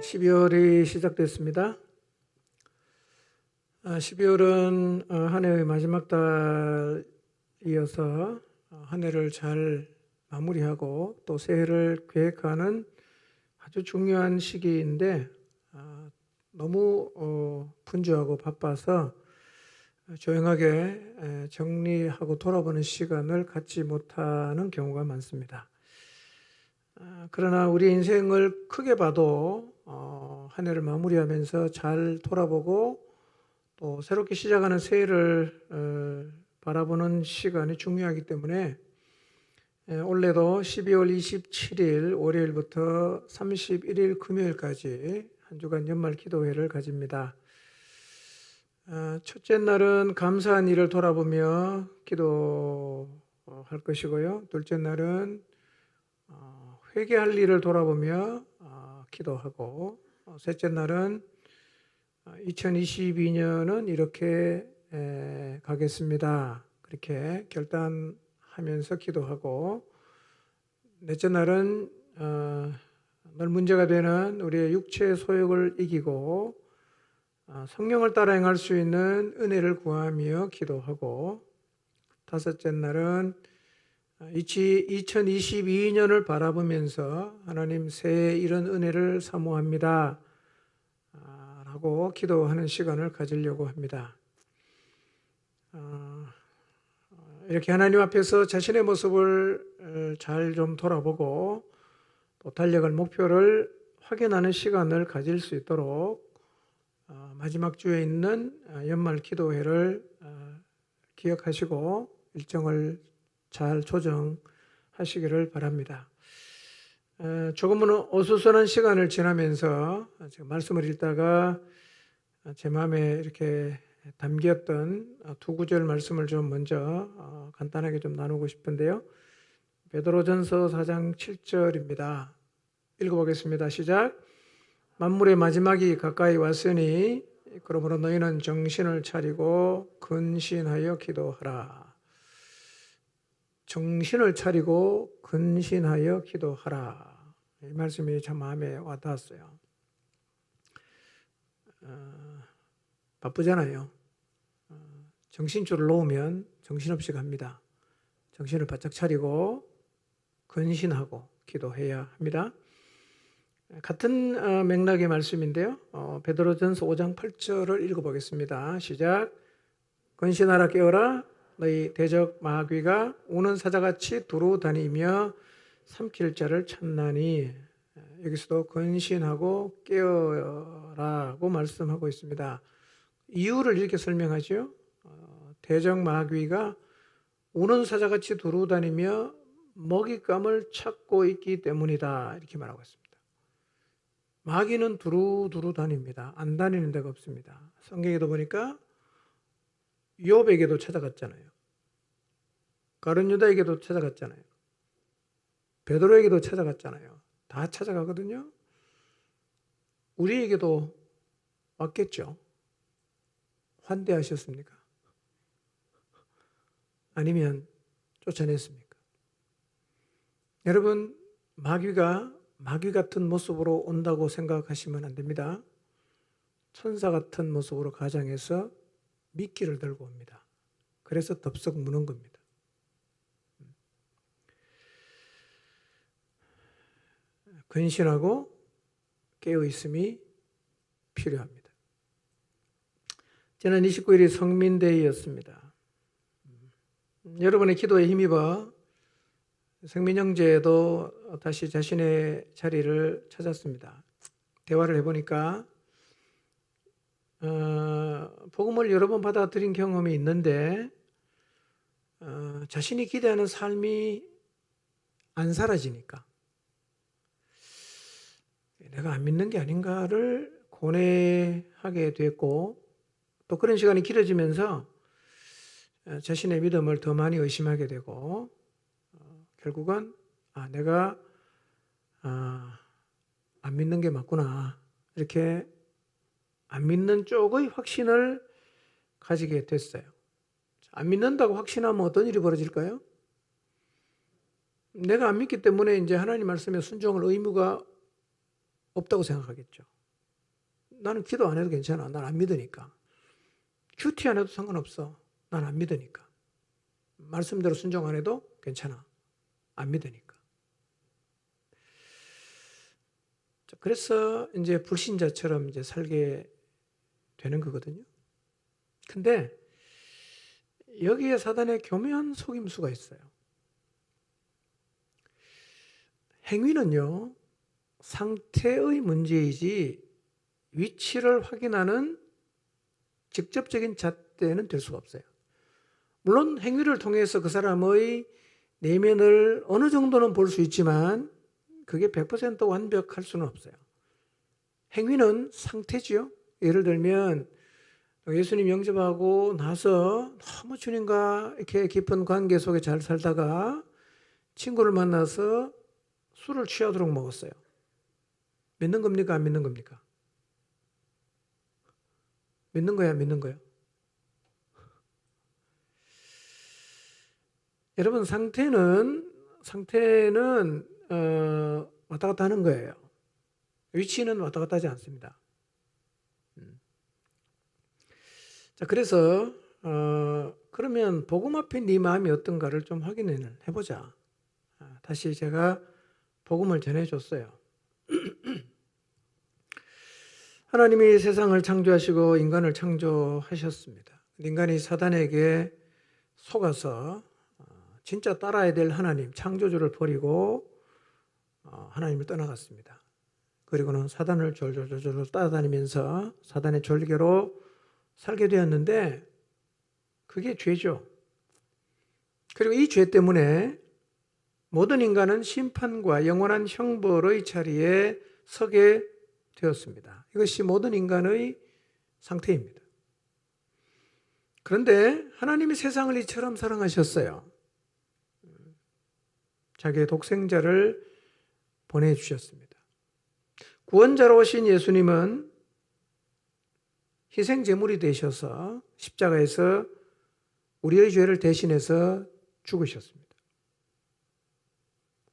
12월이 시작됐습니다. 12월은 한 해의 마지막 달이어서 한 해를 잘 마무리하고 또 새해를 계획하는 아주 중요한 시기인데 너무 분주하고 바빠서 조용하게 정리하고 돌아보는 시간을 갖지 못하는 경우가 많습니다. 그러나 우리 인생을 크게 봐도 한 해를 마무리하면서 잘 돌아보고 또 새롭게 시작하는 새해를 바라보는 시간이 중요하기 때문에 올해도 12월 27일 월요일부터 31일 금요일까지 한 주간 연말 기도회를 가집니다. 첫째 날은 감사한 일을 돌아보며 기도할 것이고요. 둘째 날은 회개할 일을 돌아보며 기도하고, 셋째 날은 2022년은 이렇게 가겠습니다. 그렇게 결단하면서 기도하고, 넷째 날은 늘 문제가 되는 우리의 육체의 소욕을 이기고 성령을 따라 행할 수 있는 은혜를 구하며 기도하고, 다섯째 날은 2022년을 바라보면서 하나님 새해 이런 은혜를 사모합니다 라고 기도하는 시간을 가지려고 합니다. 이렇게 하나님 앞에서 자신의 모습을 잘 좀 돌아보고 또 달려갈 목표를 확인하는 시간을 가질 수 있도록 마지막 주에 있는 연말 기도회를 기억하시고 일정을 잘 조정하시기를 바랍니다. 조금은 어수선한 시간을 지나면서 제가 말씀을 읽다가 제 마음에 이렇게 담겼던 두 구절 말씀을 좀 먼저 간단하게 좀 나누고 싶은데요. 베드로전서 4장 7절입니다. 읽어보겠습니다. 시작. 만물의 마지막이 가까이 왔으니 그러므로 너희는 정신을 차리고 근신하여 기도하라. 정신을 차리고 근신하여 기도하라. 이 말씀이 참 마음에 와닿았어요. 바쁘잖아요. 정신줄을 놓으면 정신없이 갑니다. 정신을 바짝 차리고 근신하고 기도해야 합니다. 같은 맥락의 말씀인데요. 베드로전서 5장 8절을 읽어보겠습니다. 시작. 근신하라 깨어라. 너희 대적 마귀가 우는 사자같이 두루 다니며 삼킬 자를 찾나니. 여기서도 근신하고 깨어라고 말씀하고 있습니다. 이유를 이렇게 설명하죠. 대적 마귀가 우는 사자같이 두루 다니며 먹잇감을 찾고 있기 때문이다. 이렇게 말하고 있습니다. 마귀는 두루두루 다닙니다. 안 다니는 데가 없습니다. 성경에도 보니까 욥에게도 찾아갔잖아요. 가룟 유다에게도 찾아갔잖아요. 베드로에게도 찾아갔잖아요. 다 찾아가거든요. 우리에게도 왔겠죠. 환대하셨습니까? 아니면 쫓아냈습니까? 여러분, 마귀가 마귀 같은 모습으로 온다고 생각하시면 안 됩니다. 천사 같은 모습으로 가장해서 미끼를 들고 옵니다. 그래서 덥석 무는 겁니다. 근신하고 깨어있음이 필요합니다. 지난 29일이 성민데이였습니다. 여러분의 기도에 힘입어 성민 형제도 다시 자신의 자리를 찾았습니다. 대화를 해보니까 복음을 여러 번 받아들인 경험이 있는데 자신이 기대하는 삶이 안 사라지니까 내가 안 믿는 게 아닌가를 고뇌하게 됐고, 또 그런 시간이 길어지면서 자신의 믿음을 더 많이 의심하게 되고, 결국은 내가 안 믿는 게 맞구나, 이렇게 안 믿는 쪽의 확신을 가지게 됐어요. 안 믿는다고 확신하면 어떤 일이 벌어질까요? 내가 안 믿기 때문에 이제 하나님 말씀에 순종할 의무가 없다고 생각하겠죠. 나는 기도 안 해도 괜찮아. 난 안 믿으니까. 큐티 안 해도 상관없어. 난 안 믿으니까. 말씀대로 순종 안 해도 괜찮아. 안 믿으니까. 그래서 이제 불신자처럼 이제 살게 되는 거거든요. 근데 여기에 사단의 교묘한 속임수가 있어요. 행위는요, 상태의 문제이지 위치를 확인하는 직접적인 잣대는 될 수가 없어요. 물론 행위를 통해서 그 사람의 내면을 어느 정도는 볼 수 있지만 그게 100% 완벽할 수는 없어요. 행위는 상태지요. 예를 들면 예수님 영접하고 나서 너무 주님과 이렇게 깊은 관계 속에 잘 살다가 친구를 만나서 술을 취하도록 먹었어요. 믿는 겁니까? 안 믿는 겁니까? 믿는 거야, 믿는 거야? 여러분, 상태는 왔다 갔다 하는 거예요. 위치는 왔다 갔다 하지 않습니다. 자, 그래서 그러면 복음 앞에 네 마음이 어떤가를 좀 확인을 해보자. 다시 제가 복음을 전해줬어요. 하나님이 세상을 창조하시고 인간을 창조하셨습니다. 인간이 사단에게 속아서 진짜 따라야 될 하나님, 창조주를 버리고 하나님을 떠나갔습니다. 그리고는 사단을 졸졸 따라다니면서 사단의 졸개로 살게 되었는데 그게 죄죠. 그리고 이 죄 때문에 모든 인간은 심판과 영원한 형벌의 자리에 서게 되었습니다. 이것이 모든 인간의 상태입니다. 그런데 하나님이 세상을 이처럼 사랑하셨어요. 자기의 독생자를 보내주셨습니다. 구원자로 오신 예수님은 희생제물이 되셔서 십자가에서 우리의 죄를 대신해서 죽으셨습니다.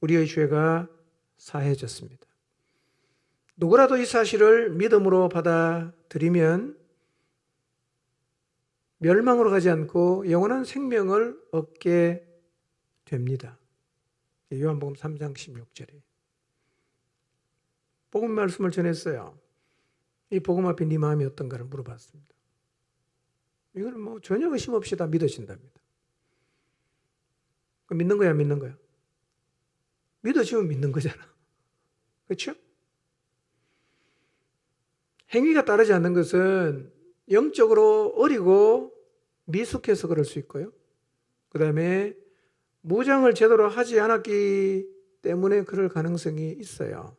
우리의 죄가 사해졌습니다. 누구라도 이 사실을 믿음으로 받아들이면 멸망으로 가지 않고 영원한 생명을 얻게 됩니다. 요한복음 3장 16절에 복음 말씀을 전했어요. 이 복음 앞에 네 마음이 어떤가를 물어봤습니다. 이건 뭐 전혀 의심 없이 다 믿어진답니다. 믿는 거야, 믿는 거야? 믿어지면 믿는 거잖아. 그렇죠? 행위가 따르지 않는 것은 영적으로 어리고 미숙해서 그럴 수 있고요. 그 다음에 무장을 제대로 하지 않았기 때문에 그럴 가능성이 있어요.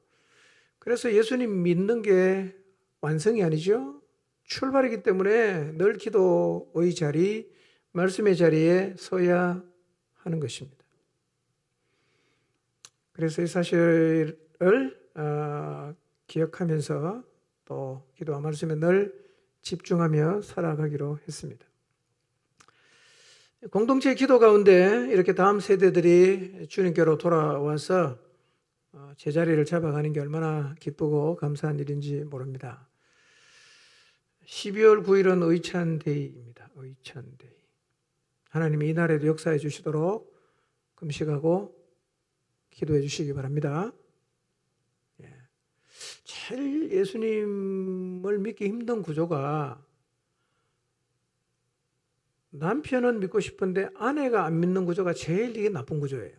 그래서 예수님 믿는 게 완성이 아니죠. 출발이기 때문에 늘 기도의 자리, 말씀의 자리에 서야 하는 것입니다. 그래서 이 사실을 기억하면서 또 기도와 말씀에 늘 집중하며 살아가기로 했습니다. 공동체 기도 가운데 이렇게 다음 세대들이 주님께로 돌아와서 제자리를 잡아가는 게 얼마나 기쁘고 감사한 일인지 모릅니다. 12월 9일은 의찬데이입니다. 의찬데이. 하나님이 이날에도 역사해 주시도록 금식하고 기도해 주시기 바랍니다. 제일 예수님을 믿기 힘든 구조가 남편은 믿고 싶은데 아내가 안 믿는 구조가 제일 이게 나쁜 구조예요.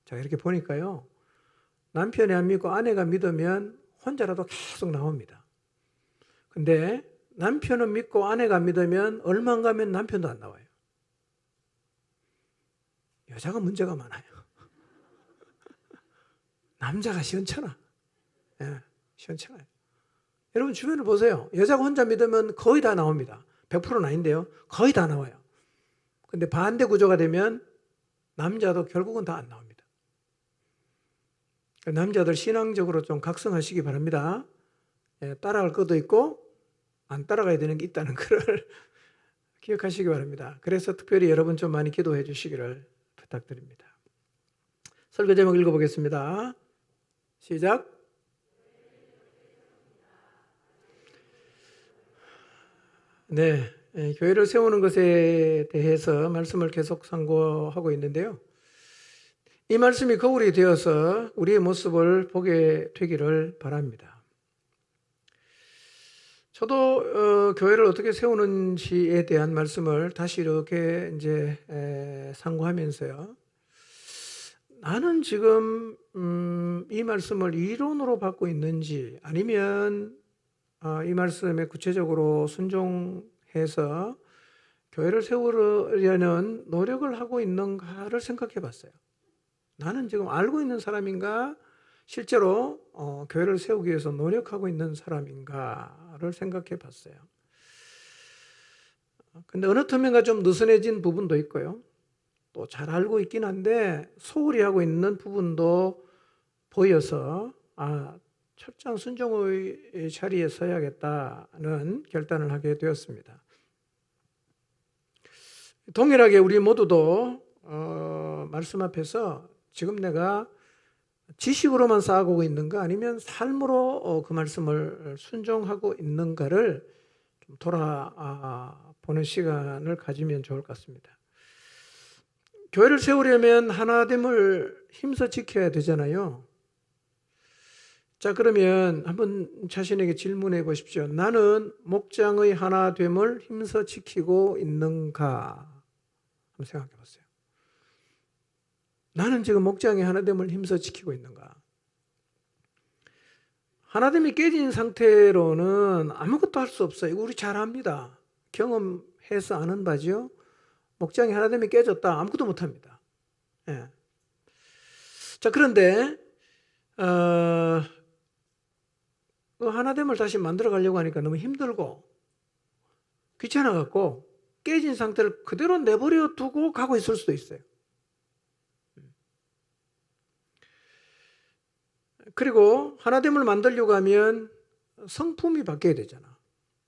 자, 이렇게 보니까요. 남편이 안 믿고 아내가 믿으면 혼자라도 계속 나옵니다. 근데 남편은 믿고 아내가 안 믿으면 얼마 안 가면 남편도 안 나와요. 여자가 문제가 많아요. 남자가 시원찮아. 시원찮아요. 여러분 주변을 보세요. 여자가 혼자 믿으면 거의 다 나옵니다. 100%는 아닌데요. 거의 다 나와요. 근데 반대 구조가 되면 남자도 결국은 다 안 나옵니다. 남자들 신앙적으로 좀 각성하시기 바랍니다. 따라갈 것도 있고 안 따라가야 되는 게 있다는 것을 기억하시기 바랍니다. 그래서 특별히 여러분 좀 많이 기도해 주시기를 부탁드립니다. 설교 제목 읽어보겠습니다. 시작. 네, 교회를 세우는 것에 대해서 말씀을 계속 상고하고 있는데요. 이 말씀이 거울이 되어서 우리의 모습을 보게 되기를 바랍니다. 저도 교회를 어떻게 세우는지에 대한 말씀을 다시 이렇게 이제 상고하면서요. 나는 지금 이 말씀을 이론으로 받고 있는지 아니면 이 말씀에 구체적으로 순종해서 교회를 세우려는 노력을 하고 있는가를 생각해 봤어요. 나는 지금 알고 있는 사람인가, 실제로 교회를 세우기 위해서 노력하고 있는 사람인가를 생각해 봤어요. 근데 어느 틈인가 좀 느슨해진 부분도 있고요. 또 잘 알고 있긴 한데 소홀히 하고 있는 부분도 보여서 철저한 순종의 자리에 서야겠다는 결단을 하게 되었습니다. 동일하게 우리 모두도 말씀 앞에서 지금 내가 지식으로만 쌓아가고 있는가 아니면 삶으로 그 말씀을 순종하고 있는가를 좀 돌아보는 시간을 가지면 좋을 것 같습니다. 교회를 세우려면 하나됨을 힘써 지켜야 되잖아요. 자, 그러면 한번 자신에게 질문해 보십시오. 나는 목장의 하나됨을 힘써 지키고 있는가? 한번 생각해 보세요. 나는 지금 목장의 하나됨을 힘써 지키고 있는가? 하나됨이 깨진 상태로는 아무것도 할 수 없어요. 우리 잘 압니다. 경험해서 아는 바지요. 목장의 하나됨이 깨졌다. 아무것도 못합니다. 예. 자, 그런데 그 하나됨을 다시 만들어 가려고 하니까 너무 힘들고 귀찮아갖고 깨진 상태를 그대로 내버려 두고 가고 있을 수도 있어요. 그리고 하나됨을 만들려고 하면 성품이 바뀌어야 되잖아.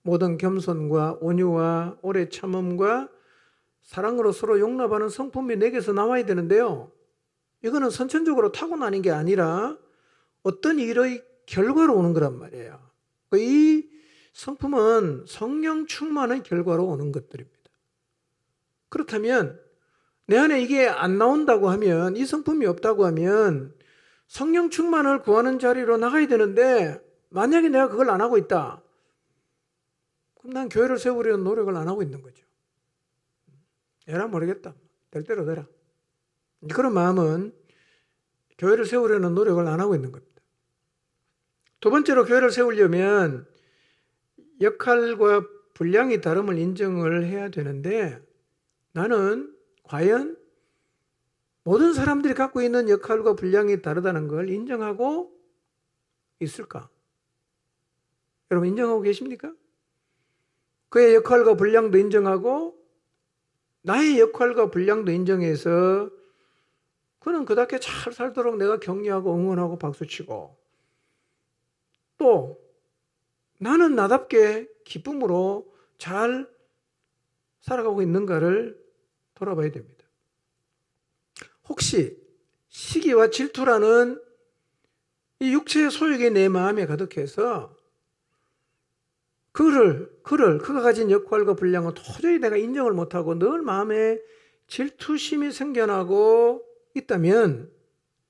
모든 겸손과 온유와 오래 참음과 사랑으로 서로 용납하는 성품이 내게서 나와야 되는데요. 이거는 선천적으로 타고나는 게 아니라 어떤 일의 결과로 오는 거란 말이에요. 이 성품은 성령 충만의 결과로 오는 것들입니다. 그렇다면 내 안에 이게 안 나온다고 하면, 이 성품이 없다고 하면 성령 충만을 구하는 자리로 나가야 되는데, 만약에 내가 그걸 안 하고 있다, 그럼 난 교회를 세우려는 노력을 안 하고 있는 거죠. 에라 모르겠다, 될 대로 되라, 그런 마음은 교회를 세우려는 노력을 안 하고 있는 겁니다. 두 번째로, 교회를 세우려면 역할과 분량이 다름을 인정을 해야 되는데, 나는 과연 모든 사람들이 갖고 있는 역할과 분량이 다르다는 걸 인정하고 있을까? 여러분, 인정하고 계십니까? 그의 역할과 분량도 인정하고 나의 역할과 분량도 인정해서 그는 그답게 잘 살도록 내가 격려하고 응원하고 박수치고, 또 나는 나답게 기쁨으로 잘 살아가고 있는가를 돌아봐야 됩니다. 혹시 시기와 질투라는 이 육체의 소욕이 내 마음에 가득해서 그가 가진 역할과 분량은 도저히 내가 인정을 못하고 늘 마음에 질투심이 생겨나고 있다면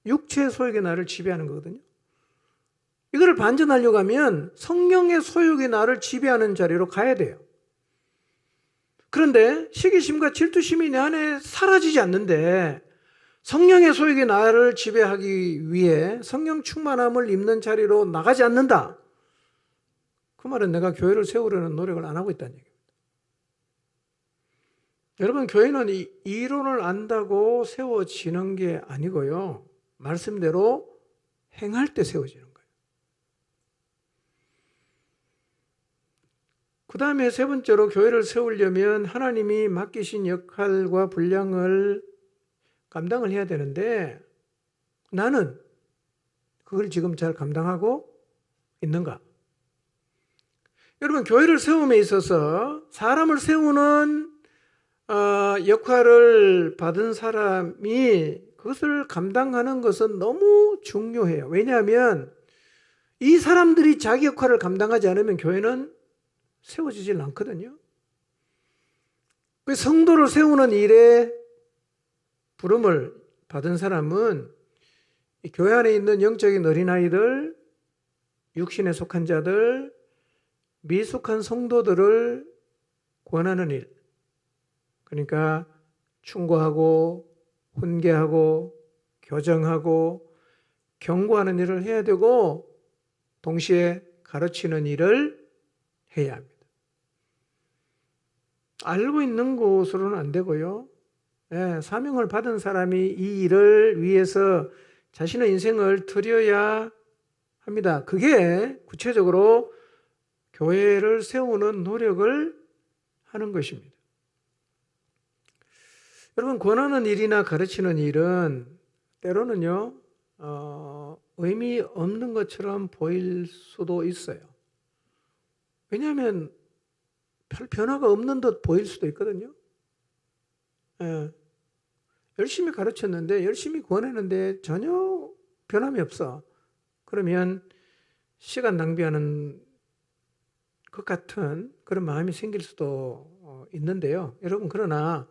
육체의 소욕이 나를 지배하는 거거든요. 이거를 반전하려고 하면 성령의 소욕이 나를 지배하는 자리로 가야 돼요. 그런데 시기심과 질투심이 내 안에 사라지지 않는데 성령의 소욕이 나를 지배하기 위해 성령 충만함을 입는 자리로 나가지 않는다. 그 말은 내가 교회를 세우려는 노력을 안 하고 있다는 얘기입니다. 여러분, 교회는 이론을 안다고 세워지는 게 아니고요, 말씀대로 행할 때 세워지는 거예요. 그 다음에 세 번째로, 교회를 세우려면 하나님이 맡기신 역할과 분량을 감당을 해야 되는데, 나는 그걸 지금 잘 감당하고 있는가? 여러분, 교회를 세움에 있어서 사람을 세우는 역할을 받은 사람이 그것을 감당하는 것은 너무 중요해요. 왜냐하면 이 사람들이 자기 역할을 감당하지 않으면 교회는 세워지질 않거든요. 그 성도를 세우는 일에 부름을 받은 사람은 이 교회 안에 있는 영적인 어린아이들, 육신에 속한 자들, 미숙한 성도들을 권하는 일, 그러니까 충고하고 훈계하고 교정하고 경고하는 일을 해야 되고 동시에 가르치는 일을 해야 합니다. 알고 있는 것으로는 안 되고요. 사명을 받은 사람이 이 일을 위해서 자신의 인생을 드려야 합니다. 그게 구체적으로 교회를 세우는 노력을 하는 것입니다. 여러분, 권하는 일이나 가르치는 일은 때로는요, 의미 없는 것처럼 보일 수도 있어요. 왜냐하면 별 변화가 없는 듯 보일 수도 있거든요. 열심히 가르쳤는데, 열심히 권했는데 전혀 변함이 없어. 그러면 시간 낭비하는 것 같은 그런 마음이 생길 수도 있는데요. 여러분, 그러나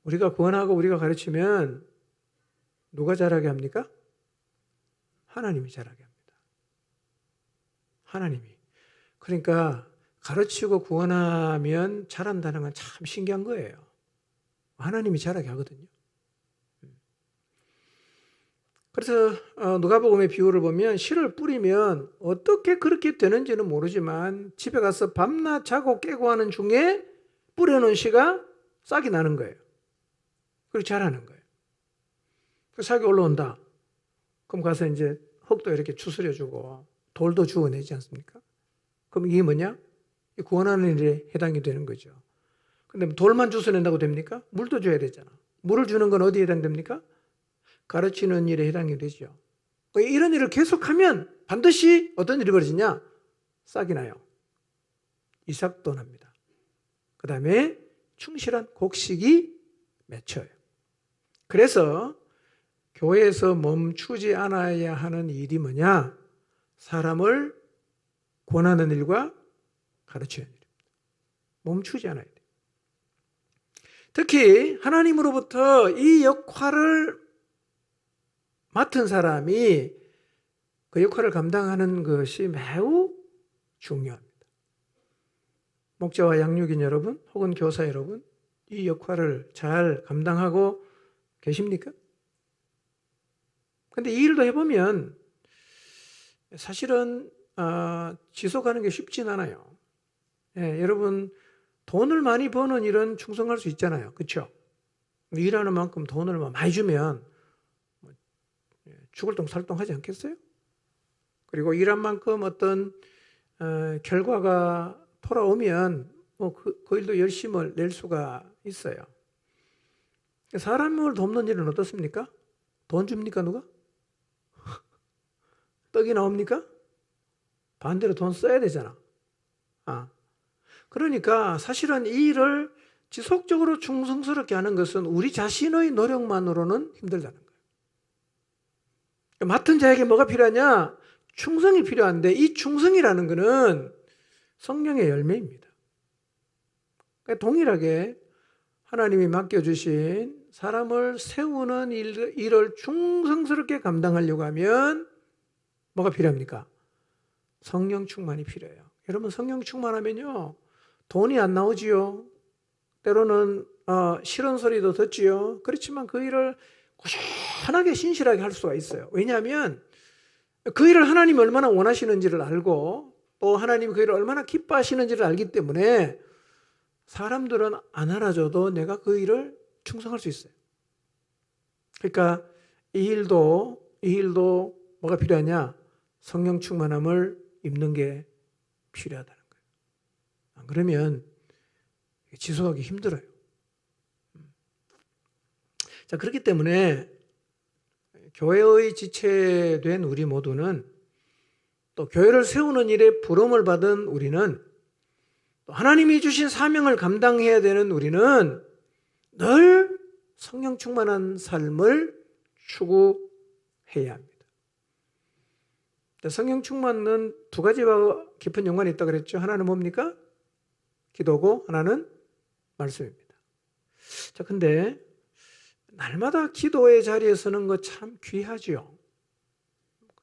우리가 권하고 우리가 가르치면 누가 잘하게 합니까? 하나님이 잘하게 합니다. 하나님이. 그러니까 가르치고 구원하면 잘한다는 건 참 신기한 거예요. 하나님이 잘하게 하거든요. 그래서 누가복음의 비유를 보면 씨를 뿌리면 어떻게 그렇게 되는지는 모르지만 집에 가서 밤낮 자고 깨고 하는 중에 뿌려놓은 씨가 싹이 나는 거예요. 그리고 자라는 거예요. 그 싹이 올라온다. 그럼 가서 이제 흙도 이렇게 추스려주고 돌도 주워내지 않습니까? 그럼 이게 뭐냐? 구원하는 일에 해당이 되는 거죠. 근데 돌만 주워낸다고 됩니까? 물도 줘야 되잖아. 물을 주는 건 어디에 해당됩니까? 가르치는 일에 해당이 되죠. 이런 일을 계속하면 반드시 어떤 일이 벌어지냐? 싹이 나요. 이삭도 납니다. 그 다음에 충실한 곡식이 맺혀요. 그래서 교회에서 멈추지 않아야 하는 일이 뭐냐? 사람을 권하는 일과 가르치는 일입니다. 멈추지 않아야 돼요. 특히 하나님으로부터 이 역할을 맡은 사람이 그 역할을 감당하는 것이 매우 중요합니다. 목자와 양육인 여러분, 혹은 교사 여러분, 이 역할을 잘 감당하고 계십니까? 근데 이 일도 해보면 사실은 지속하는 게 쉽진 않아요. 여러분, 돈을 많이 버는 일은 충성할 수 있잖아요. 그렇죠? 일하는 만큼 돈을 많이 주면 죽을 똥 살 똥 하지 않겠어요? 그리고 일한 만큼 어떤 결과가 돌아오면 그 일도 열심을 낼 수가 있어요. 사람을 돕는 일은 어떻습니까? 돈 줍니까 누가? 떡이 나옵니까? 반대로 돈 써야 되잖아. 그러니까 사실은 이 일을 지속적으로 충성스럽게 하는 것은 우리 자신의 노력만으로는 힘들다는 거예요. 맡은 자에게 뭐가 필요하냐? 충성이 필요한데 이 충성이라는 것은 성령의 열매입니다. 그러니까 동일하게 하나님이 맡겨주신 사람을 세우는 일을 충성스럽게 감당하려고 하면 뭐가 필요합니까? 성령 충만이 필요해요. 여러분, 성령 충만하면요 돈이 안 나오지요. 때로는 싫은 소리도 듣지요. 그렇지만 그 일을 꾸준하게 신실하게 할 수가 있어요. 왜냐하면 그 일을 하나님이 얼마나 원하시는지를 알고 또 하나님이 그 일을 얼마나 기뻐하시는지를 알기 때문에 사람들은 안 알아줘도 내가 그 일을 충성할 수 있어요. 그러니까 이 일도 뭐가 필요하냐? 성령 충만함을 입는 게 필요하다는 거예요. 안 그러면 지속하기 힘들어요. 자, 그렇기 때문에 교회의 지체된 우리 모두는 또 교회를 세우는 일에 부름을 받은 우리는 또 하나님이 주신 사명을 감당해야 되는 우리는 늘 성령 충만한 삶을 추구해야 합니다. 성령 충만은 두 가지와 깊은 연관이 있다고 그랬죠. 하나는 뭡니까? 기도고 하나는 말씀입니다. 자, 근데 날마다 기도의 자리에 서는 거 참 귀하지요.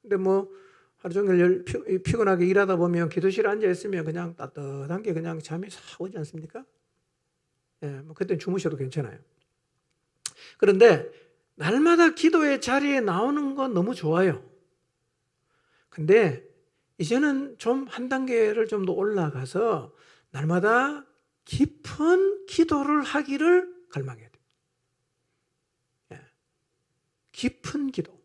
근데 뭐 하루 종일 피곤하게 일하다 보면 기도실에 앉아 있으면 그냥 따뜻한 게 그냥 잠이 싹 오지 않습니까? 예, 뭐 그때는 주무셔도 괜찮아요. 그런데 날마다 기도의 자리에 나오는 건 너무 좋아요. 근데 이제는 좀 한 단계를 좀 더 올라가서 날마다 깊은 기도를 하기를 갈망해야 돼요. 예. 깊은 기도.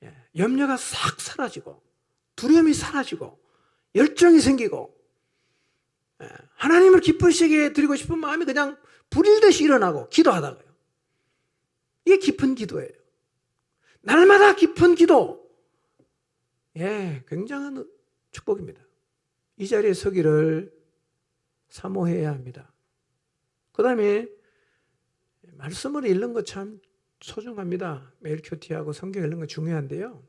예. 염려가 싹 사라지고 두려움이 사라지고 열정이 생기고 예. 하나님을 기쁘시게 드리고 싶은 마음이 그냥 불일듯이 일어나고 기도하다가요. 이게 깊은 기도예요. 날마다 깊은 기도. 예, 굉장한 축복입니다. 이 자리에 서기를 사모해야 합니다. 그 다음에 말씀을 읽는 거 참 소중합니다. 매일 큐티하고 성경 읽는 거 중요한데요.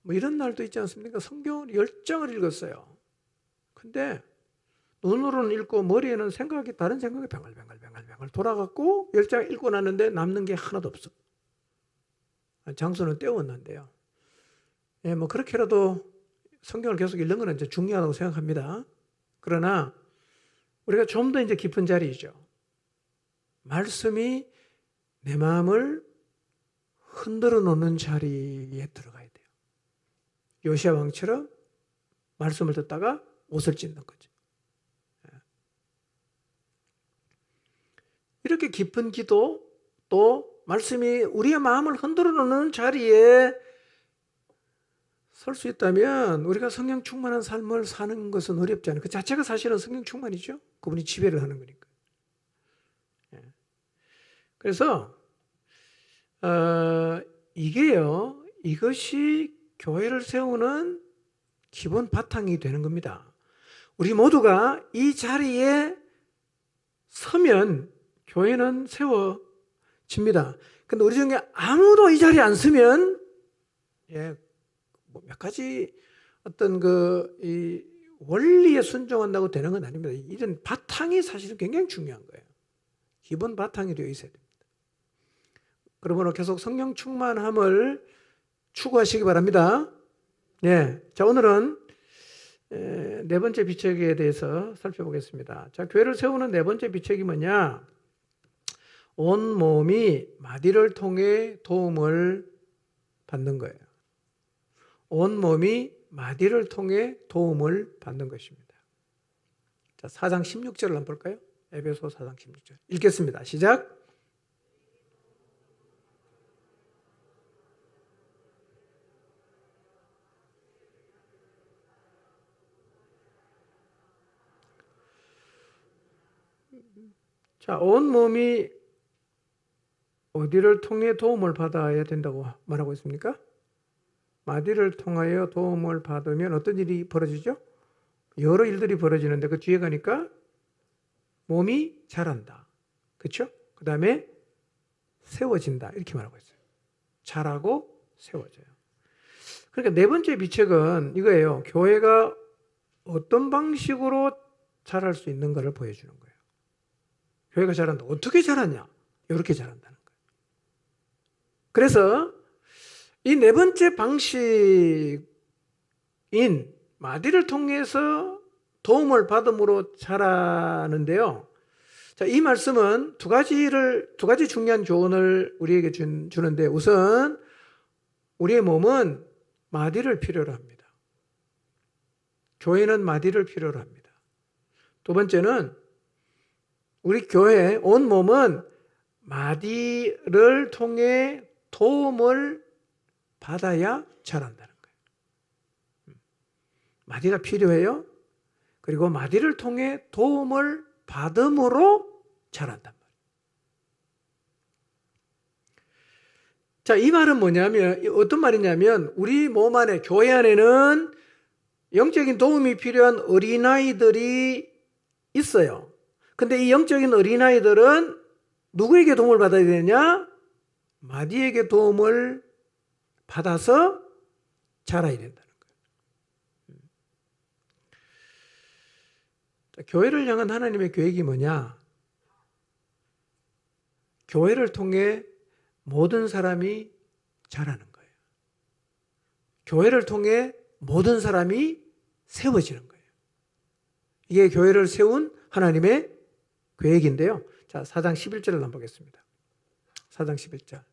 뭐 이런 날도 있지 않습니까? 성경을 열장을 읽었어요. 근데 눈으로는 읽고 머리에는 다른 생각이 뱅글뱅글 돌아갔고 10장 읽고 났는데 남는 게 하나도 없어. 장소는 때웠는데요. 예, 뭐 그렇게라도 성경을 계속 읽는 건 이제 중요하다고 생각합니다. 그러나 우리가 좀 더 이제 깊은 자리이죠. 말씀이 내 마음을 흔들어 놓는 자리에 들어가야 돼요. 요시야 왕처럼 말씀을 듣다가 옷을 찢는 거죠. 이렇게 깊은 기도 또 말씀이 우리의 마음을 흔들어 놓는 자리에 설 수 있다면 우리가 성령 충만한 삶을 사는 것은 어렵지 않아요. 그 자체가 사실은 성령 충만이죠. 그분이 지배를 하는 거니까. 그래서 이것이 교회를 세우는 기본 바탕이 되는 겁니다. 우리 모두가 이 자리에 서면 교회는 세워집니다. 근데 우리 중에 아무도 이 자리에 안 서면 몇 가지 어떤 이 원리에 순종한다고 되는 건 아닙니다. 이런 바탕이 사실은 굉장히 중요한 거예요. 기본 바탕이 되어 있어야 됩니다. 그러므로 계속 성령 충만함을 추구하시기 바랍니다. 네, 자 오늘은 네 번째 비책에 대해서 살펴보겠습니다. 자, 교회를 세우는 네 번째 비책이 뭐냐? 온 몸이 마디를 통해 도움을 받는 거예요. 온 몸이 마디를 통해 도움을 받는 것입니다. 자, 4장 16절을 한번 볼까요? 에베소 4장 16절. 읽겠습니다. 시작. 자, 온 몸이 어디를 통해 도움을 받아야 된다고 말하고 있습니까? 마디를 통하여 도움을 받으면 어떤 일이 벌어지죠? 여러 일들이 벌어지는데 그 뒤에 가니까 몸이 자란다. 그렇죠? 그 다음에 세워진다. 이렇게 말하고 있어요. 자라고 세워져요. 그러니까 네 번째 비책은 이거예요. 교회가 어떤 방식으로 자랄 수 있는가를 보여주는 거예요. 교회가 자란다. 어떻게 자랐냐? 이렇게 자란다는 거예요. 그래서 이 네 번째 방식인 마디를 통해서 도움을 받음으로 자라는데요. 자, 이 말씀은 두 가지 중요한 조언을 우리에게 주는데 우선 우리의 몸은 마디를 필요로 합니다. 교회는 마디를 필요로 합니다. 두 번째는 우리 교회 온 몸은 마디를 통해 도움을 받아야 자란다는 거예요. 마디가 필요해요. 그리고 마디를 통해 도움을 받음으로 자란단 말이에요. 자, 이 말은 뭐냐면 어떤 말이냐면 우리 몸 안에 교회 안에는 영적인 도움이 필요한 어린아이들이 있어요. 근데 이 영적인 어린아이들은 누구에게 도움을 받아야 되냐? 마디에게 도움을 받아서 자라야 된다는 거예요. 교회를 향한 하나님의 계획이 뭐냐? 교회를 통해 모든 사람이 자라는 거예요. 교회를 통해 모든 사람이 세워지는 거예요. 이게 교회를 세운 하나님의 계획인데요. 자, 4장 11절을 한번 보겠습니다. 4장 11절.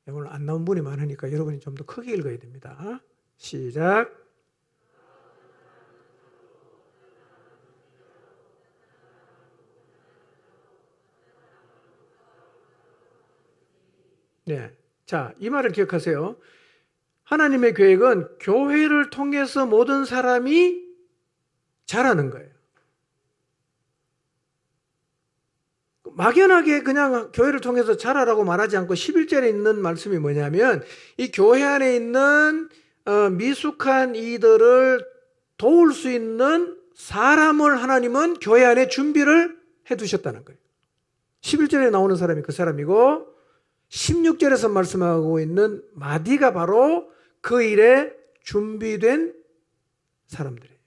오늘 안 나온 분이 많으니까 여러분이 좀 더 크게 읽어야 됩니다. 시작. 네. 자, 이 말을 기억하세요. 하나님의 계획은 교회를 통해서 모든 사람이 자라는 거예요. 막연하게 그냥 교회를 통해서 자라라고 말하지 않고 11절에 있는 말씀이 뭐냐면 이 교회 안에 있는 미숙한 이들을 도울 수 있는 사람을 하나님은 교회 안에 준비를 해두셨다는 거예요. 11절에 나오는 사람이 그 사람이고 16절에서 말씀하고 있는 마디가 바로 그 일에 준비된 사람들이에요.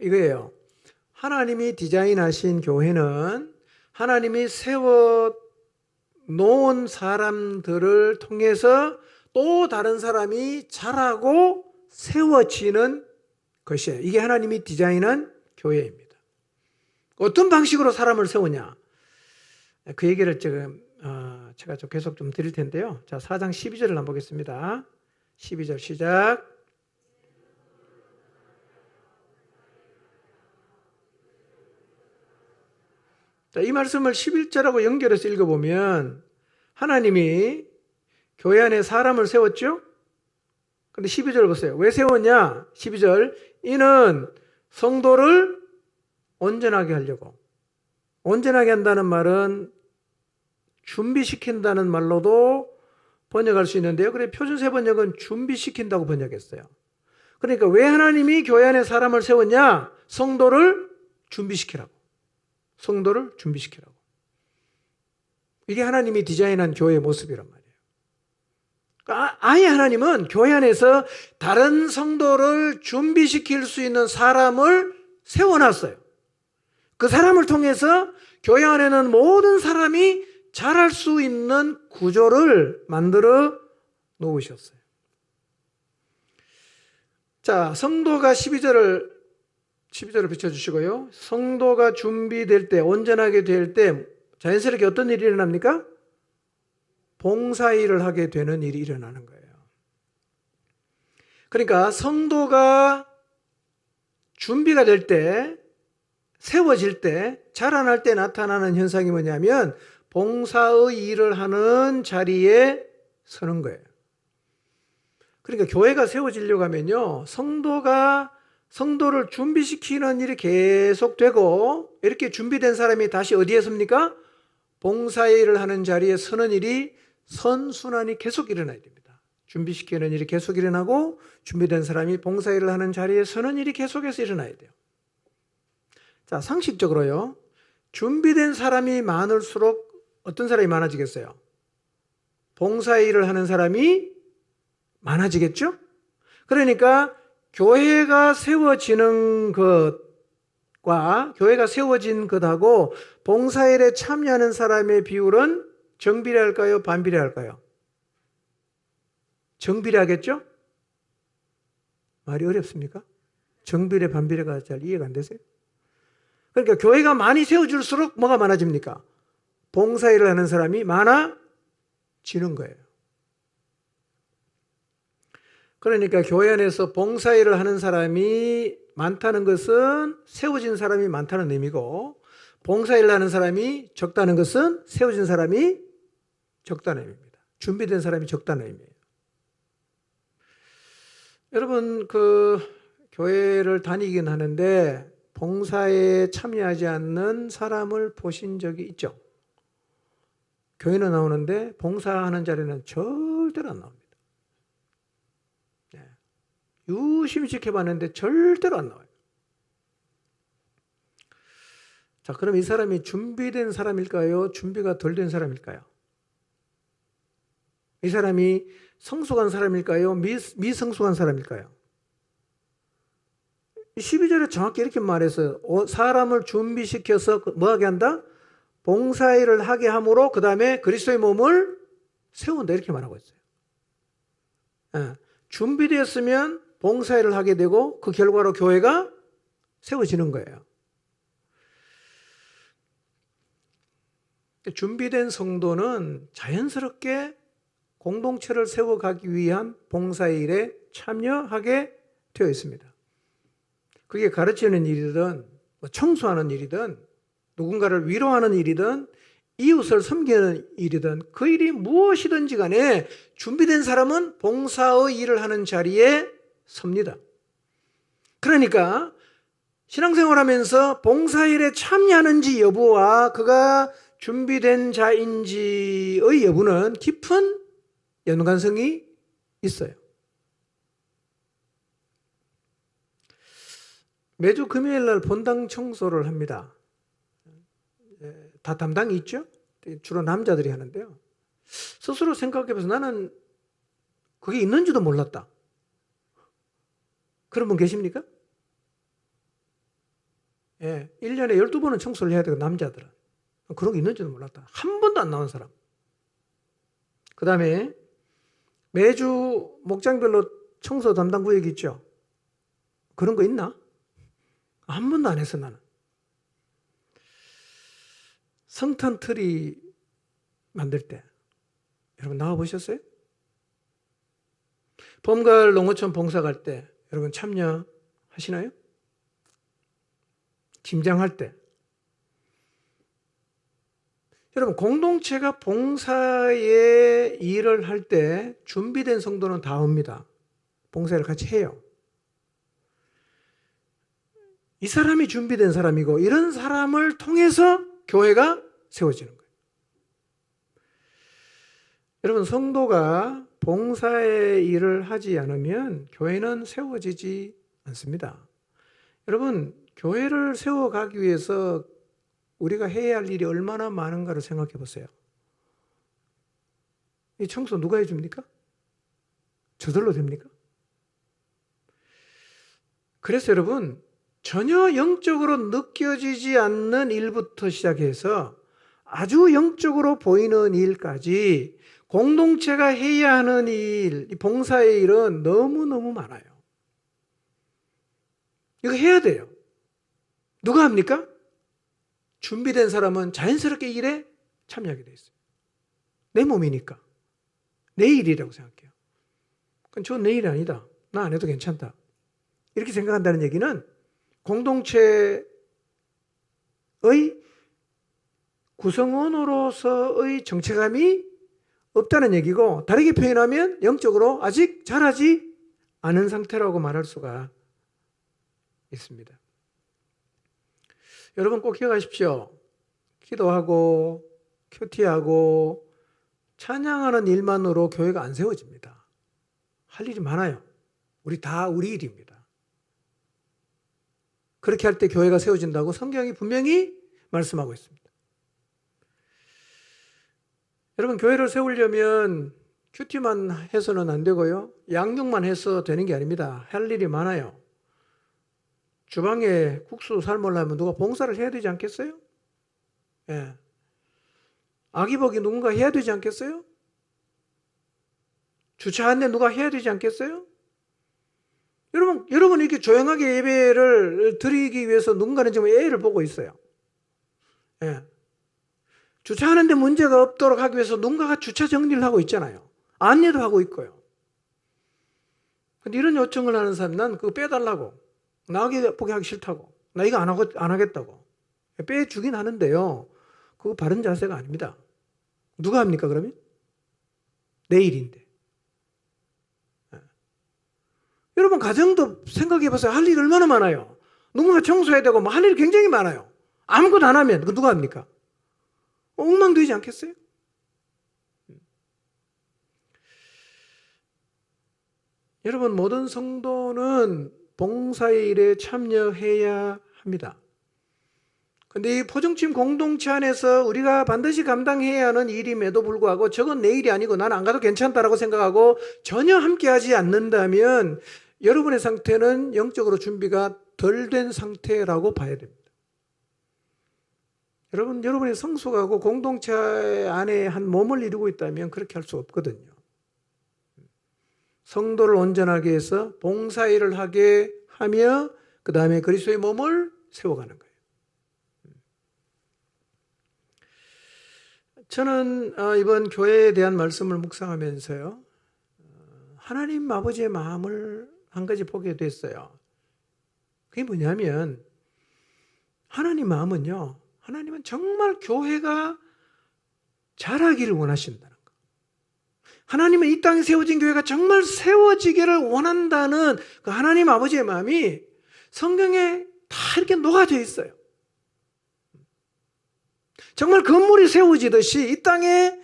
이거예요. 하나님이 디자인하신 교회는 하나님이 세워 놓은 사람들을 통해서 또 다른 사람이 자라고 세워지는 것이에요. 이게 하나님이 디자인한 교회입니다. 어떤 방식으로 사람을 세우냐? 그 얘기를 지금 제가 계속 좀 드릴 텐데요. 자, 4장 12절을 한번 보겠습니다. 12절 시작. 자, 이 말씀을 11절하고 연결해서 읽어보면 하나님이 교회 안에 사람을 세웠죠? 근데 12절 보세요. 왜 세웠냐? 12절. 이는 성도를 온전하게 하려고. 온전하게 한다는 말은 준비시킨다는 말로도 번역할 수 있는데요. 그래 표준세 번역은 준비시킨다고 번역했어요. 그러니까 왜 하나님이 교회 안에 사람을 세웠냐? 성도를 준비시키라고. 성도를 준비시키라고. 이게 하나님이 디자인한 교회의 모습이란 말이에요. 그러니까 아예 하나님은 교회 안에서 다른 성도를 준비시킬 수 있는 사람을 세워놨어요. 그 사람을 통해서 교회 안에는 모든 사람이 자랄 수 있는 구조를 만들어 놓으셨어요. 자, 성도가 12절을 비춰주시고요. 성도가 준비될 때, 온전하게 될 때 자연스럽게 어떤 일이 일어납니까? 봉사일을 하게 되는 일이 일어나는 거예요. 그러니까 성도가 준비가 될 때, 세워질 때, 자라날 때 나타나는 현상이 뭐냐면 봉사의 일을 하는 자리에 서는 거예요. 그러니까 교회가 세워지려고 하면요, 성도를 준비시키는 일이 계속되고 이렇게 준비된 사람이 다시 어디에 섭니까? 봉사일을 하는 자리에 서는 일이 선순환이 계속 일어나야 됩니다. 준비시키는 일이 계속 일어나고 준비된 사람이 봉사일을 하는 자리에 서는 일이 계속해서 일어나야 돼요. 자, 상식적으로요. 준비된 사람이 많을수록 어떤 사람이 많아지겠어요? 봉사일을 하는 사람이 많아지겠죠? 그러니까 교회가 세워지는 것과 교회가 세워진 것하고 봉사일에 참여하는 사람의 비율은 정비례할까요? 반비례할까요? 정비례하겠죠? 말이 어렵습니까? 정비례, 반비례가 잘 이해가 안 되세요? 그러니까 교회가 많이 세워질수록 뭐가 많아집니까? 봉사일을 하는 사람이 많아지는 거예요. 그러니까 교회 안에서 봉사일을 하는 사람이 많다는 것은 세워진 사람이 많다는 의미고, 봉사일을 하는 사람이 적다는 것은 세워진 사람이 적다는 의미입니다. 준비된 사람이 적다는 의미예요. 여러분, 교회를 다니긴 하는데 봉사에 참여하지 않는 사람을 보신 적이 있죠? 교회는 나오는데 봉사하는 자리는 절대로 안 나옵니다. 유심히 지켜봤는데 절대로 안 나와요. 자, 그럼 이 사람이 준비된 사람일까요? 준비가 덜 된 사람일까요? 이 사람이 성숙한 사람일까요? 미성숙한 사람일까요? 12절에 정확히 이렇게 말해서 사람을 준비시켜서 뭐하게 한다? 봉사일을 하게 함으로 그 다음에 그리스도의 몸을 세운다 이렇게 말하고 있어요. 준비되었으면 봉사일을 하게 되고 그 결과로 교회가 세워지는 거예요. 준비된 성도는 자연스럽게 공동체를 세워가기 위한 봉사일에 참여하게 되어 있습니다. 그게 가르치는 일이든 청소하는 일이든 누군가를 위로하는 일이든 이웃을 섬기는 일이든 그 일이 무엇이든지 간에 준비된 사람은 봉사의 일을 하는 자리에 섭니다. 그러니까 신앙생활하면서 봉사일에 참여하는지 여부와 그가 준비된 자인지의 여부는 깊은 연관성이 있어요. 매주 금요일 날 본당 청소를 합니다. 다 담당이 있죠? 주로 남자들이 하는데요. 스스로 생각해봐서 나는 그게 있는지도 몰랐다. 그런 분 계십니까? 1년에 12번은 청소를 해야 되고 남자들은. 그런 게 있는지도 몰랐다. 한 번도 안 나온 사람. 그 다음에 매주 목장별로 청소 담당 구역이 있죠? 그런 거 있나? 한 번도 안 했어 나는. 성탄 트리 만들 때 여러분 나와 보셨어요? 봄가을 농어촌 봉사 갈 때 여러분 참여하시나요? 김장할 때 여러분 공동체가 봉사의 일을 할 때 준비된 성도는 다 옵니다. 봉사를 같이 해요. 이 사람이 준비된 사람이고 이런 사람을 통해서 교회가 세워지는 거예요. 여러분 성도가 봉사의 일을 하지 않으면 교회는 세워지지 않습니다. 여러분 교회를 세워가기 위해서 우리가 해야 할 일이 얼마나 많은가를 생각해 보세요. 이 청소 누가 해줍니까? 저절로 됩니까? 그래서 여러분 전혀 영적으로 느껴지지 않는 일부터 시작해서 아주 영적으로 보이는 일까지 공동체가 해야 하는 일, 봉사의 일은 너무너무 많아요. 이거 해야 돼요. 누가 합니까? 준비된 사람은 자연스럽게 일에 참여하게 돼 있어요. 내 몸이니까. 내 일이라고 생각해요. 그건 저 내 일이 아니다. 나 안 해도 괜찮다. 이렇게 생각한다는 얘기는 공동체의 구성원으로서의 정체감이 없다는 얘기고 다르게 표현하면 영적으로 아직 자라지 않은 상태라고 말할 수가 있습니다. 여러분 꼭 기억하십시오. 기도하고 큐티하고 찬양하는 일만으로 교회가 안 세워집니다. 할 일이 많아요. 우리 일입니다. 그렇게 할 때 교회가 세워진다고 성경이 분명히 말씀하고 있습니다. 여러분 교회를 세우려면 큐티만 해서는 안 되고요. 양육만 해서 되는 게 아닙니다. 할 일이 많아요. 주방에 국수 삶으려면 누가 봉사를 해야 되지 않겠어요? 예. 아기복이 누군가 해야 되지 않겠어요? 주차 안내 누가 해야 되지 않겠어요? 여러분 이렇게 조용하게 예배를 드리기 위해서 누군가는 지금 애를 보고 있어요. 예. 주차하는데 문제가 없도록 하기 위해서 누군가가 주차 정리를 하고 있잖아요. 안내도 하고 있고요. 근데 이런 요청을 하는 사람, 난 그거 빼달라고. 나가게 보게 하기 싫다고. 나 이거 안 하겠다고. 빼주긴 하는데요. 그거 바른 자세가 아닙니다. 누가 합니까, 그러면? 내 일인데. 여러분, 가정도 생각해 보세요. 할 일 얼마나 많아요. 누군가 청소해야 되고, 할 일이 굉장히 많아요. 아무것도 안 하면, 그 누가 합니까? 엉망되지 않겠어요? 여러분, 모든 성도는 봉사의 일에 참여해야 합니다. 근데 이 포정팀 공동체 안에서 우리가 반드시 감당해야 하는 일임에도 불구하고 저건 내 일이 아니고 나는 안 가도 괜찮다라고 생각하고 전혀 함께하지 않는다면 여러분의 상태는 영적으로 준비가 덜 된 상태라고 봐야 됩니다. 여러분의 성숙하고 공동체 안에 한 몸을 이루고 있다면 그렇게 할 수 없거든요. 성도를 온전하게 해서 봉사일을 하게 하며 그 다음에 그리스도의 몸을 세워가는 거예요. 저는 이번 교회에 대한 말씀을 묵상하면서요, 하나님 아버지의 마음을 한 가지 보게 됐어요. 그게 뭐냐면 하나님 마음은요, 하나님은 정말 교회가 자라기를 원하신다는 거. 하나님은 이 땅에 세워진 교회가 정말 세워지기를 원한다는 그 하나님 아버지의 마음이 성경에 다 이렇게 녹아져 있어요. 정말 건물이 세워지듯이 이 땅에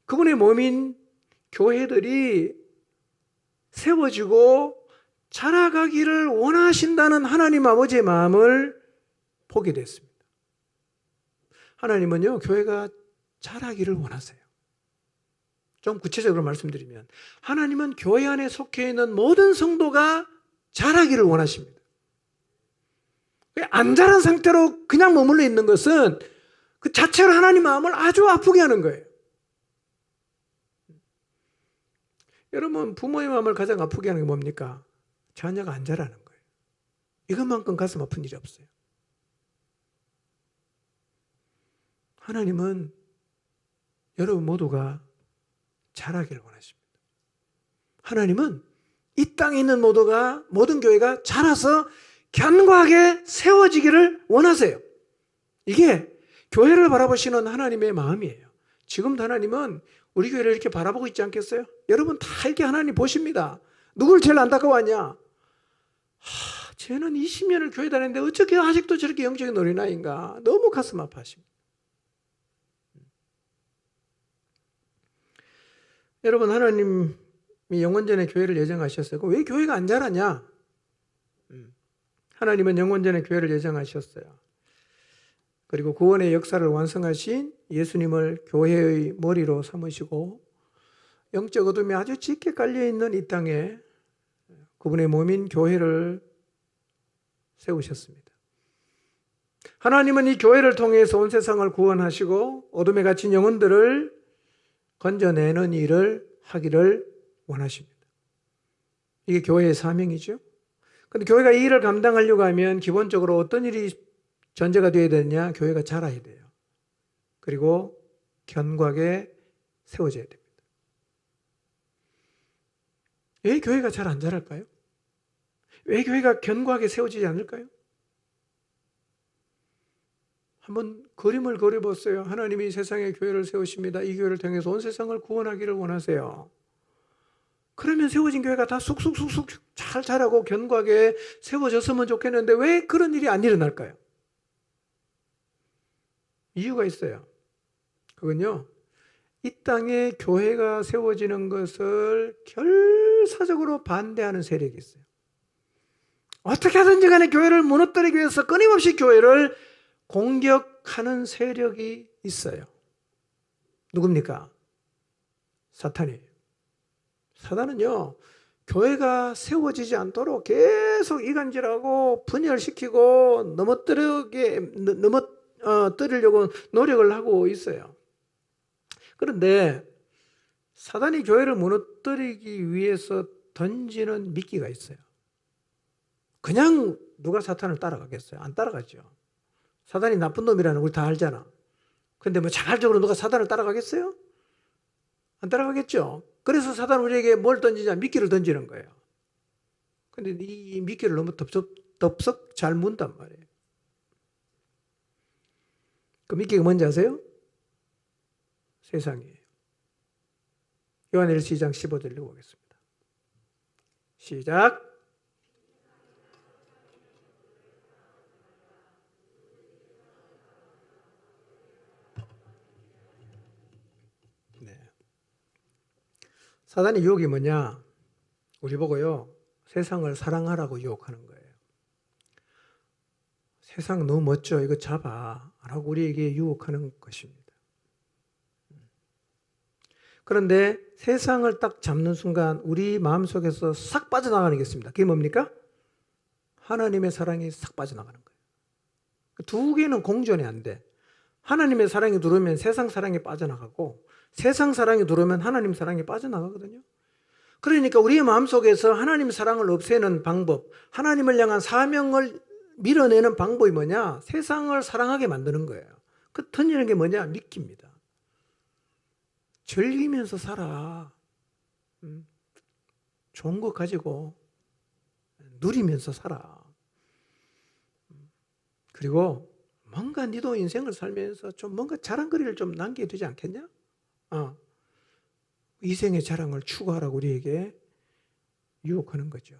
그분의 몸인 교회들이 세워지고 자라가기를 원하신다는 하나님 아버지의 마음을 보게 됐습니다. 하나님은요, 교회가 자라기를 원하세요. 좀 구체적으로 말씀드리면 하나님은 교회 안에 속해 있는 모든 성도가 자라기를 원하십니다. 안 자란 상태로 그냥 머물러 있는 것은 그 자체로 하나님 마음을 아주 아프게 하는 거예요. 여러분, 부모의 마음을 가장 아프게 하는 게 뭡니까? 자녀가 안 자라는 거예요. 이것만큼 가슴 아픈 일이 없어요. 하나님은 여러분 모두가 자라기를 원하십니다. 하나님은 이 땅에 있는 모든 교회가 자라서 견고하게 세워지기를 원하세요. 이게 교회를 바라보시는 하나님의 마음이에요. 지금도 하나님은 우리 교회를 이렇게 바라보고 있지 않겠어요? 여러분 다 이렇게 하나님 보십니다. 누굴 제일 안타까워하냐? 쟤는 20년을 교회 다녔는데 어떻게 아직도 저렇게 영적인 어린아이인가? 너무 가슴 아파하십니다. 여러분, 하나님이 영원전에 교회를 예정하셨어요. 왜 교회가 안 자라냐? 하나님은 영원전에 교회를 예정하셨어요. 그리고 구원의 역사를 완성하신 예수님을 교회의 머리로 삼으시고 영적 어둠이 아주 짙게 깔려있는 이 땅에 그분의 몸인 교회를 세우셨습니다. 하나님은 이 교회를 통해서 온 세상을 구원하시고 어둠에 갇힌 영혼들을 건져내는 일을 하기를 원하십니다. 이게 교회의 사명이죠. 그런데 교회가 이 일을 감당하려고 하면 기본적으로 어떤 일이 전제가 되어야 되느냐? 교회가 자라야 돼요. 그리고 견고하게 세워져야 됩니다. 왜 교회가 잘 안 자랄까요? 왜 교회가 견고하게 세워지지 않을까요? 한번 그림을 그려보세요. 하나님이 세상에 교회를 세우십니다. 이 교회를 통해서 온 세상을 구원하기를 원하세요. 그러면 세워진 교회가 다 쑥쑥쑥쑥 잘 자라고 견고하게 세워졌으면 좋겠는데 왜 그런 일이 안 일어날까요? 이유가 있어요. 그건요, 이 땅에 교회가 세워지는 것을 결사적으로 반대하는 세력이 있어요. 어떻게 하든지 간에 교회를 무너뜨리기 위해서 끊임없이 교회를 공격하는 세력이 있어요. 누굽니까? 사탄이에요. 사단은요, 교회가 세워지지 않도록 계속 이간질하고 분열시키고 넘어뜨리려고 노력을 하고 있어요. 그런데 사단이 교회를 무너뜨리기 위해서 던지는 미끼가 있어요. 그냥 누가 사탄을 따라가겠어요? 안 따라가죠. 사단이 나쁜 놈이라는 걸 우리 다 알잖아. 근데 뭐 자발적으로 누가 사단을 따라가겠어요? 안 따라가겠죠. 그래서 사단은 우리에게 뭘 던지냐? 미끼를 던지는 거예요. 근데 이 미끼를 너무 덥석 잘 문단 말이에요. 그 미끼가 뭔지 아세요? 세상이에요. 요한일서 2장 15절 읽어보겠습니다. 시작. 네. 사단의 유혹이 뭐냐? 우리 보고요, 세상을 사랑하라고 유혹하는 거예요. 세상 너무 멋져. 이거 잡아. 라고 우리에게 유혹하는 것입니다. 그런데 세상을 딱 잡는 순간 우리 마음속에서 싹 빠져나가는 게 있습니다. 그게 뭡니까? 하나님의 사랑이 싹 빠져나가는 거예요. 두 개는 공존이 안 돼. 하나님의 사랑이 들어오면 세상 사랑이 빠져나가고 세상 사랑이 들어오면 하나님 사랑이 빠져나가거든요. 그러니까 우리의 마음속에서 하나님 사랑을 없애는 방법, 하나님을 향한 사명을 밀어내는 방법이 뭐냐? 세상을 사랑하게 만드는 거예요. 그 던지는 게 뭐냐? 미끼입니다. 즐기면서 살아. 좋은 거 가지고 누리면서 살아. 그리고 뭔가 니도 인생을 살면서 좀 뭔가 자랑거리를 좀 남겨야 되지 않겠냐? 이생의 자랑을 추구하라고 우리에게 유혹하는 거죠.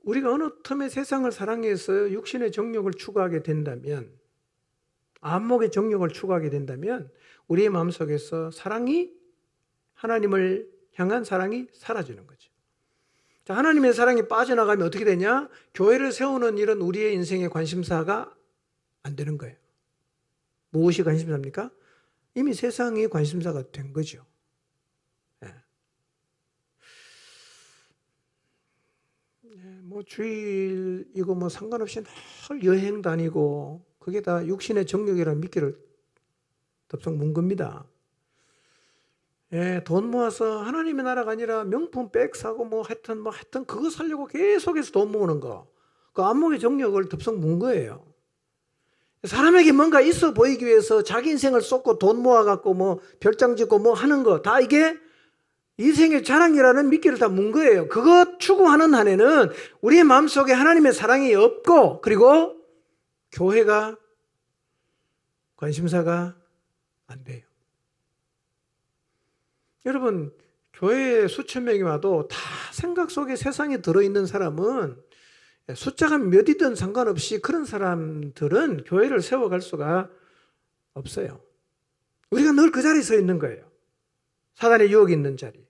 우리가 어느 틈에 세상을 사랑해서 육신의 정욕을 추구하게 된다면, 안목의 정욕을 추구하게 된다면 우리의 마음속에서 사랑이, 하나님을 향한 사랑이 사라지는 거죠. 자, 하나님의 사랑이 빠져나가면 어떻게 되냐? 교회를 세우는 이런 우리의 인생의 관심사가 안 되는 거예요. 무엇이 관심사입니까? 이미 세상이 관심사가 된 거죠. 뭐 주일 이거 뭐 상관없이 늘 여행 다니고 그게 다 육신의 정욕이라는 미끼를 덥석 문 겁니다. 돈 모아서 하나님의 나라가 아니라 명품 백 사고 뭐 하여튼 그거 살려고 계속해서 돈 모으는 거. 그 안목의 정욕을 덥석 문 거예요. 사람에게 뭔가 있어 보이기 위해서 자기 인생을 쏟고 돈 모아갖고 뭐 별장 짓고 뭐 하는 거 다 이게 인생의 자랑이라는 미끼를 다 문 거예요. 그것 추구하는 한에는 우리의 마음속에 하나님의 사랑이 없고 그리고 교회가 관심사가 안 돼요. 여러분, 교회에 수천 명이 와도 다 생각 속에 세상에 들어있는 사람은 숫자가 몇이든 상관없이 그런 사람들은 교회를 세워갈 수가 없어요. 우리가 늘 그 자리에 서 있는 거예요. 사단의 유혹이 있는 자리.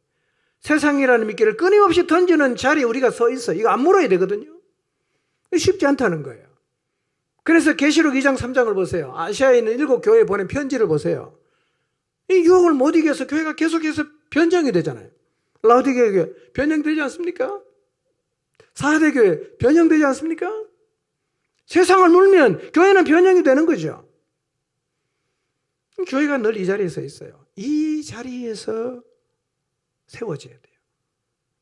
세상이라는 미끼를 끊임없이 던지는 자리에 우리가 서 있어. 이거 안 물어야 되거든요. 쉽지 않다는 거예요. 그래서 계시록 2장 3장을 보세요. 아시아에 있는 7 교회에 보낸 편지를 보세요. 이 유혹을 못 이겨서 교회가 계속해서 변정이 되잖아요. 라오디게아 교회 변형되지 않습니까? 사대 교회 변형되지 않습니까? 세상을 물면 교회는 변형이 되는 거죠. 교회가 늘 이 자리에 서 있어요. 이 자리에서 세워져야 돼요.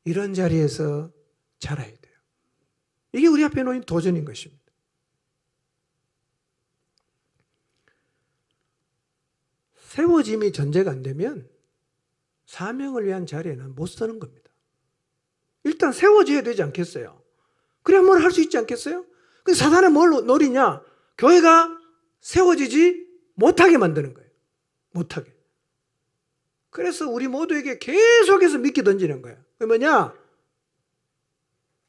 이런 자리에서 자라야 돼요. 이게 우리 앞에 놓인 도전인 것입니다. 세워짐이 전제가 안 되면 사명을 위한 자리에는 못 서는 겁니다. 일단 세워져야 되지 않겠어요? 그래야 뭘 할 수 있지 않겠어요? 근데 사단은 뭘 노리냐? 교회가 세워지지 못하게 만드는 거예요. 못하게. 그래서 우리 모두에게 계속해서 미끼 던지는 거예요. 그게 뭐냐?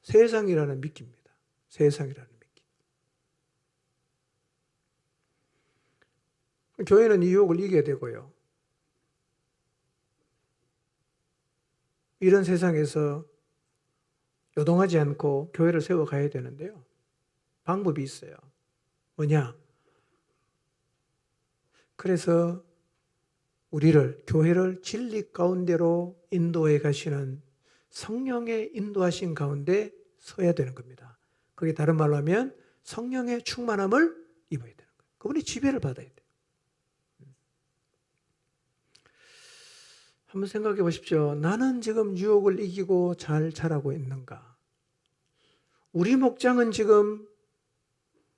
세상이라는 미끼입니다. 세상이라는 미끼. 교회는 이 유혹을 이겨야 되고요. 이런 세상에서 요동하지 않고 교회를 세워가야 되는데요. 방법이 있어요. 뭐냐? 그래서 우리를, 교회를 진리 가운데로 인도해 가시는 성령의 인도하신 가운데 서야 되는 겁니다. 그게 다른 말로 하면 성령의 충만함을 입어야 되는 거예요. 그분이 지배를 받아야 돼요. 한번 생각해 보십시오. 나는 지금 유혹을 이기고 잘 자라고 있는가? 우리 목장은 지금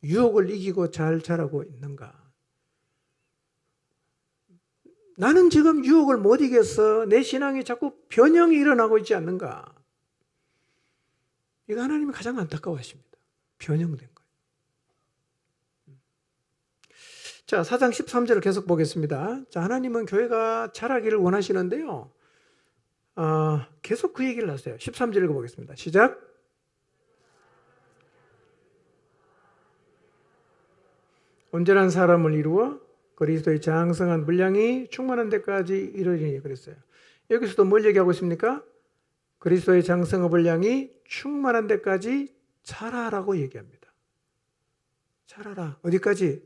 유혹을 이기고 잘 자라고 있는가? 나는 지금 유혹을 못 이겨서 내 신앙이 자꾸 변형이 일어나고 있지 않는가? 이거 하나님이 가장 안타까워하십니다. 변형된 거예요. 자, 4장 13절을 계속 보겠습니다. 자, 하나님은 교회가 자라기를 원하시는데요. 계속 그 얘기를 하세요. 13절 읽어보겠습니다. 시작. 온전한 사람을 이루어 그리스도의 장성한 분량이 충만한 데까지 이르리니 그랬어요. 여기서도 뭘 얘기하고 있습니까? 그리스도의 장성의 분량이 충만한 데까지 자라라고 얘기합니다. 자라라. 어디까지?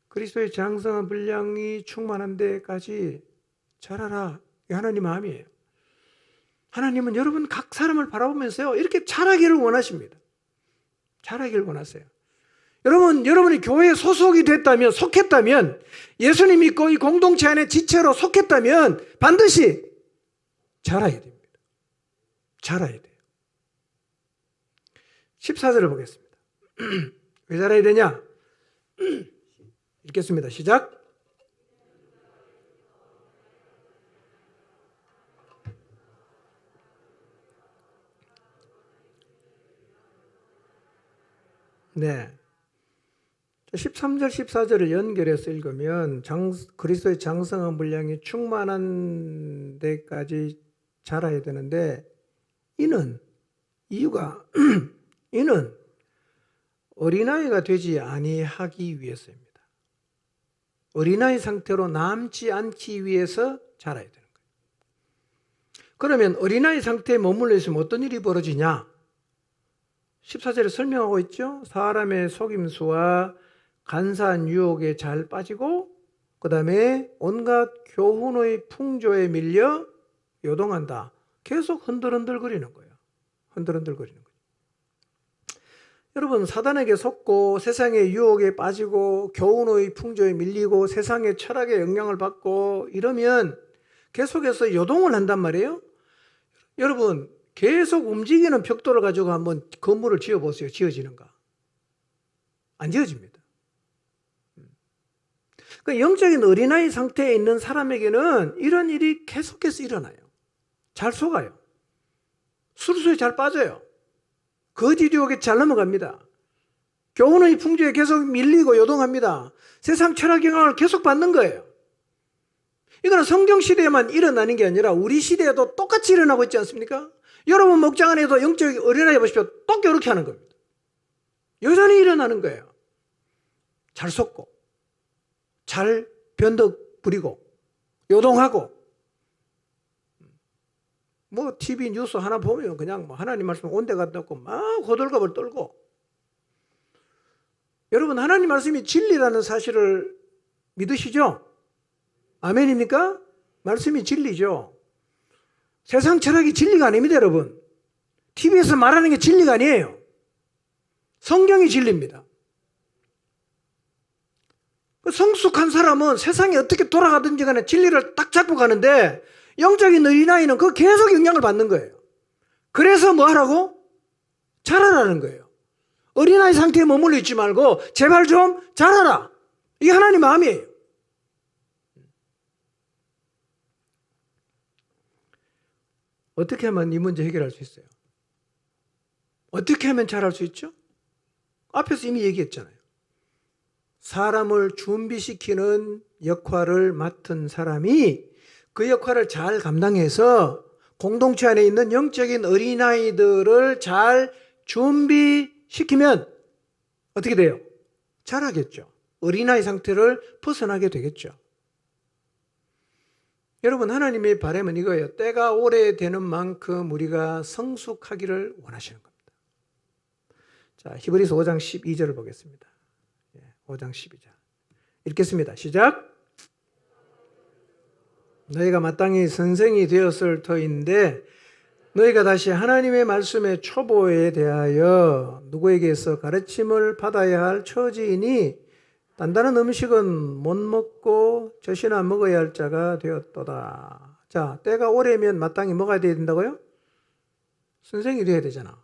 그리스도의 장성의 분량이 충만한 데까지 자라라. 이게 하나님 마음이에요. 하나님은 여러분 각 사람을 바라보면서요, 이렇게 자라기를 원하십니다. 자라기를 원하세요. 여러분이 교회에 소속이 됐다면, 속했다면, 예수님 믿고 이 공동체 안에 지체로 속했다면 반드시 자라야 됩니다. 자라야 돼요. 14절을 보겠습니다. 왜 자라야 되냐? 읽겠습니다. 시작. 네. 13절, 14절을 연결해서 읽으면 그리스도의 장성한 분량이 충만한 데까지 자라야 되는데, 이유가 이는 어린아이가 되지 아니하기 위해서입니다. 어린아이 상태로 남지 않기 위해서 자라야 되는 거예요. 그러면 어린아이 상태에 머물러 있으면 어떤 일이 벌어지냐? 14절에 설명하고 있죠. 사람의 속임수와 간사한 유혹에 잘 빠지고, 그 다음에 온갖 교훈의 풍조에 밀려 요동한다. 계속 흔들흔들거리는 거예요. 흔들흔들거리는 거예요. 여러분, 사단에게 속고 세상의 유혹에 빠지고 교훈의 풍조에 밀리고 세상의 철학에 영향을 받고 이러면 계속해서 요동을 한단 말이에요. 여러분, 계속 움직이는 벽돌을 가지고 한번 건물을 지어보세요. 지어지는가? 안 지어집니다. 그러니까 영적인 어린아이 상태에 있는 사람에게는 이런 일이 계속해서 일어나요. 잘 속아요. 수르수에 잘 빠져요. 거짓 유혹에 잘 넘어갑니다. 교훈의 풍조에 계속 밀리고 요동합니다. 세상 철학 영향을 계속 받는 거예요. 이거는 성경 시대에만 일어나는 게 아니라 우리 시대에도 똑같이 일어나고 있지 않습니까? 여러분 목장 안에도 영적 어린아이 보십시오. 똑 이렇게 하는 겁니다. 여전히 일어나는 거예요. 잘 속고, 잘 변덕 부리고, 요동하고, 뭐 TV 뉴스 하나 보면 그냥 뭐 하나님 말씀 온데 갔다 없고 막 호들갑을 떨고. 여러분, 하나님 말씀이 진리라는 사실을 믿으시죠? 아멘입니까? 말씀이 진리죠. 세상 철학이 진리가 아닙니다, 여러분. TV에서 말하는 게 진리가 아니에요. 성경이 진리입니다. 성숙한 사람은 세상이 어떻게 돌아가든지 간에 진리를 딱 잡고 가는데, 영적인 어린아이는 그 계속 영향을 받는 거예요. 그래서 뭐 하라고? 자라라는 거예요. 어린아이 상태에 머물러 있지 말고 제발 좀 자라라. 이게 하나님 마음이에요. 어떻게 하면 이 문제 해결할 수 있어요? 어떻게 하면 잘할 수 있죠? 앞에서 이미 얘기했잖아요. 사람을 준비시키는 역할을 맡은 사람이 그 역할을 잘 감당해서 공동체 안에 있는 영적인 어린아이들을 잘 준비시키면 어떻게 돼요? 잘하겠죠. 어린아이 상태를 벗어나게 되겠죠. 여러분, 하나님의 바람은 이거예요. 때가 오래되는 만큼 우리가 성숙하기를 원하시는 겁니다. 자, 히브리서 5장 12절을 보겠습니다. 5장 12절 읽겠습니다. 시작. 너희가 마땅히 선생이 되었을 터인데 너희가 다시 하나님의 말씀의 초보에 대하여 누구에게서 가르침을 받아야 할 처지이니 단단한 음식은 못 먹고 젖이나 먹어야 할 자가 되었도다. 자, 때가 오래면 마땅히 먹어야 된다고요? 선생이 돼야 되잖아.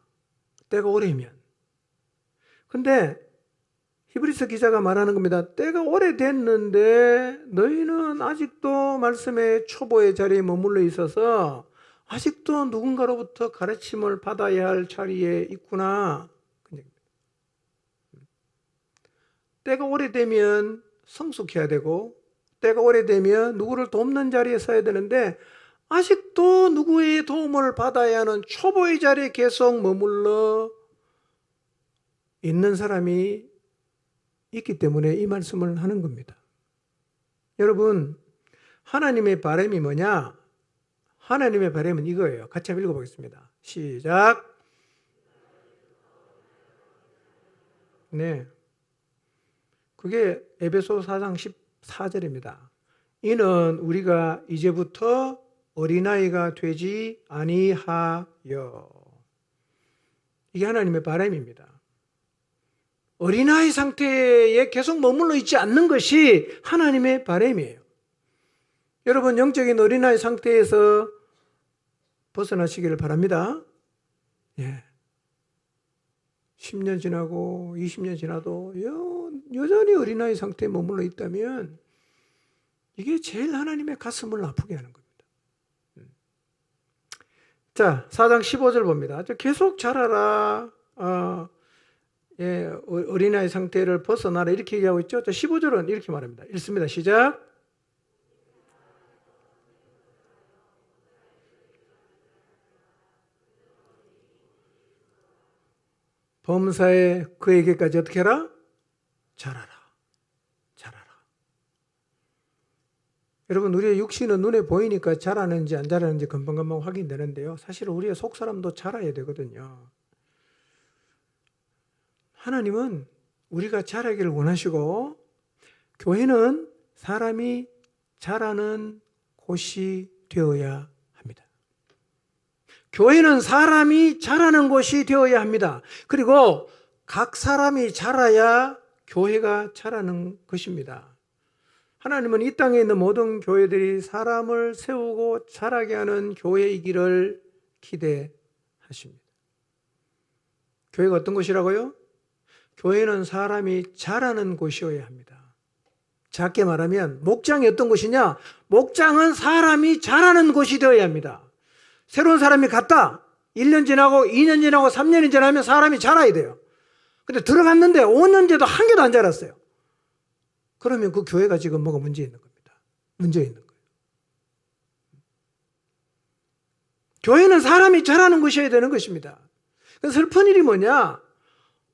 때가 오래면. 근데 히브리서 기자가 말하는 겁니다. 때가 오래됐는데 너희는 아직도 말씀의 초보의 자리에 머물러 있어서 아직도 누군가로부터 가르침을 받아야 할 자리에 있구나. 때가 오래되면 성숙해야 되고, 때가 오래되면 누구를 돕는 자리에 서야 되는데 아직도 누구의 도움을 받아야 하는 초보의 자리에 계속 머물러 있는 사람이 있기 때문에 이 말씀을 하는 겁니다. 여러분, 하나님의 바람이 뭐냐? 하나님의 바람은 이거예요. 같이 한번 읽어보겠습니다. 시작. 네. 그게 에베소 4장 14절입니다. 이는 우리가 이제부터 어린아이가 되지 아니하여. 이게 하나님의 바람입니다. 어린아이 상태에 계속 머물러 있지 않는 것이 하나님의 바람이에요. 여러분, 영적인 어린아이 상태에서 벗어나시기를 바랍니다. 예. 10년 지나고 20년 지나도 여전히 어린아이 상태에 머물러 있다면 이게 제일 하나님의 가슴을 아프게 하는 겁니다. 자, 4장 15절 봅니다. 계속 자라라. 어린아이 상태를 벗어나라 이렇게 얘기하고 있죠. 15절은 이렇게 말합니다. 읽습니다. 시작. 범사에 그에게까지 어떻게 해라? 자라라. 자라라. 여러분, 우리의 육신은 눈에 보이니까 자라는지 안 자라는지 금방금방 확인되는데요. 사실 우리의 속사람도 자라야 되거든요. 하나님은 우리가 자라기를 원하시고, 교회는 사람이 자라는 곳이 되어야 합니다. 교회는 사람이 자라는 곳이 되어야 합니다. 그리고 각 사람이 자라야 교회가 자라는 것입니다. 하나님은 이 땅에 있는 모든 교회들이 사람을 세우고 자라게 하는 교회이기를 기대하십니다. 교회가 어떤 곳이라고요? 교회는 사람이 자라는 곳이어야 합니다. 작게 말하면 목장이 어떤 곳이냐? 목장은 사람이 자라는 곳이 되어야 합니다. 새로운 사람이 갔다. 1년 지나고 2년 지나고 3년이 지나면 사람이 자라야 돼요. 근데 들어갔는데 5년째도 한 개도 안 자랐어요. 그러면 그 교회가 지금 뭐가 문제 있는 겁니다. 문제 있는 거예요. 교회는 사람이 자라는 곳이어야 되는 것입니다. 슬픈 일이 뭐냐?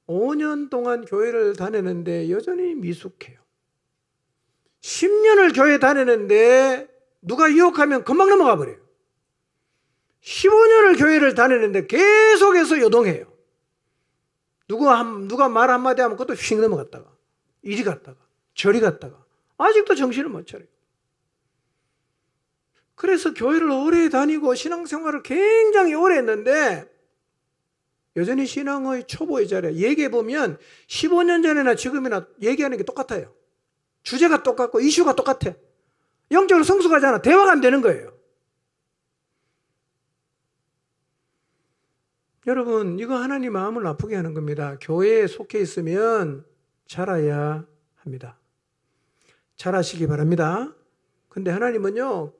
5년 동안 교회를 다니는데 여전히 미숙해요. 10년을 교회 다니는데 누가 유혹하면 금방 넘어가 버려요. 15년을 교회를 다니는데 계속해서 요동해요. 누가 말 한마디 하면 그것도 휙 넘어갔다가 이리 갔다가 저리 갔다가 아직도 정신을 못 차려요. 그래서 교회를 오래 다니고 신앙생활을 굉장히 오래 했는데 여전히 신앙의 초보의 자리에 얘기해보면 15년 전이나 지금이나 얘기하는 게 똑같아요. 주제가 똑같고 이슈가 똑같아. 영적으로 성숙하지 않아. 대화가 안 되는 거예요. 여러분, 이거 하나님 마음을 아프게 하는 겁니다. 교회에 속해 있으면 자라야 합니다. 자라시기 바랍니다. 근데 하나님은요,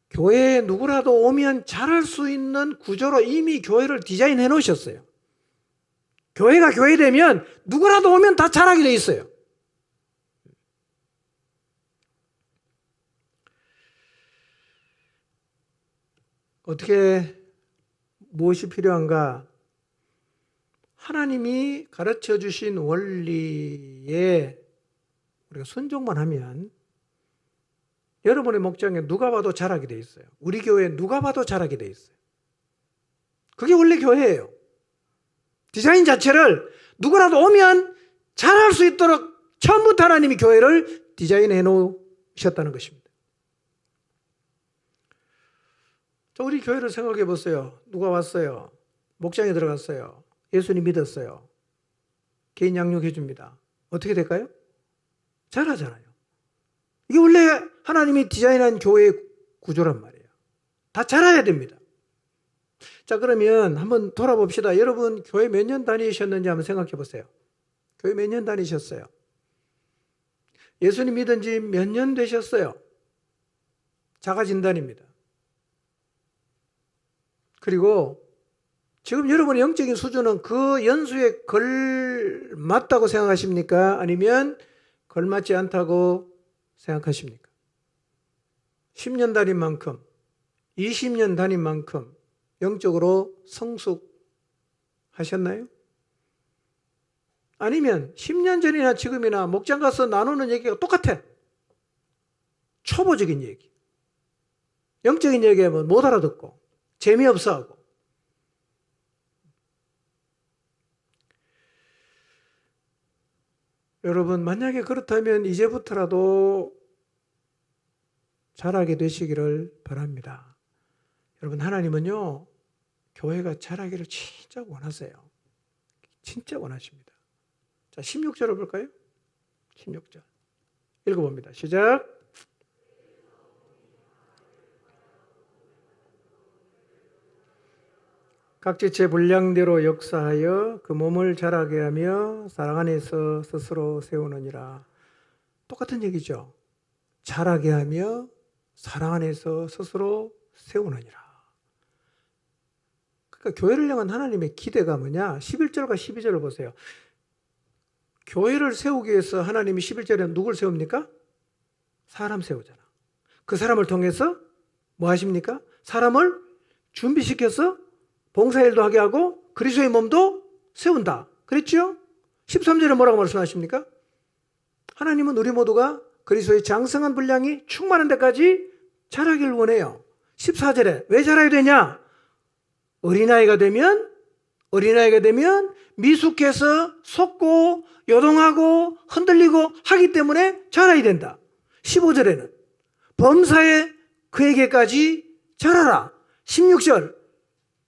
교회에 누구라도 오면 자랄 수 있는 구조로 이미 교회를 디자인해 놓으셨어요. 교회가 교회되면 누구라도 오면 다 자라게 돼 있어요. 어떻게 무엇이 필요한가? 하나님이 가르쳐 주신 원리에 우리가 순종만 하면 여러분의 목장에 누가 봐도 자라게 돼 있어요. 우리 교회에 누가 봐도 자라게 돼 있어요. 그게 원래 교회예요. 디자인 자체를 누구라도 오면 자랄 수 있도록 처음부터 하나님이 교회를 디자인해 놓으셨다는 것입니다. 자, 우리 교회를 생각해 보세요. 누가 왔어요? 목장에 들어갔어요. 예수님 믿었어요. 개인 양육해 줍니다. 어떻게 될까요? 자라잖아요. 이게 원래 하나님이 디자인한 교회의 구조란 말이에요. 다 자라야 됩니다. 자, 그러면 한번 돌아봅시다. 여러분 교회 몇 년 다니셨는지 한번 생각해 보세요. 교회 몇 년 다니셨어요? 예수님 믿은 지 몇 년 되셨어요? 자가진단입니다. 그리고 지금 여러분의 영적인 수준은 그 연수에 걸맞다고 생각하십니까? 아니면 걸맞지 않다고 생각하십니까? 10년 다닌 만큼, 20년 다닌 만큼 영적으로 성숙하셨나요? 아니면 10년 전이나 지금이나 목장 가서 나누는 얘기가 똑같아. 초보적인 얘기. 영적인 얘기하면 못 알아듣고 재미없어 하고. 여러분, 만약에 그렇다면 이제부터라도 잘하게 되시기를 바랍니다. 여러분, 하나님은요, 교회가 잘하기를 진짜 원하세요. 진짜 원하십니다. 자, 16절을 볼까요? 16절. 읽어봅니다. 시작. 각지체 분량대로 역사하여 그 몸을 자라게 하며 사랑 안에서 스스로 세우느니라. 똑같은 얘기죠. 자라게 하며 사랑 안에서 스스로 세우느니라. 그러니까 교회를 향한 하나님의 기대가 뭐냐? 11절과 12절을 보세요. 교회를 세우기 위해서 하나님이 11절에 누굴 세웁니까? 사람 세우잖아. 그 사람을 통해서 뭐 하십니까? 사람을 준비시켜서 봉사일도 하게 하고 그리스도의 몸도 세운다. 그랬죠? 13절에 뭐라고 말씀하십니까? 하나님은 우리 모두가 그리스도의 장성한 분량이 충만한 데까지 자라기를 원해요. 14절에 왜 자라야 되냐? 어린아이가 되면 미숙해서 속고 요동하고 흔들리고 하기 때문에 자라야 된다. 15절에는 범사에 그에게까지 자라라. 16절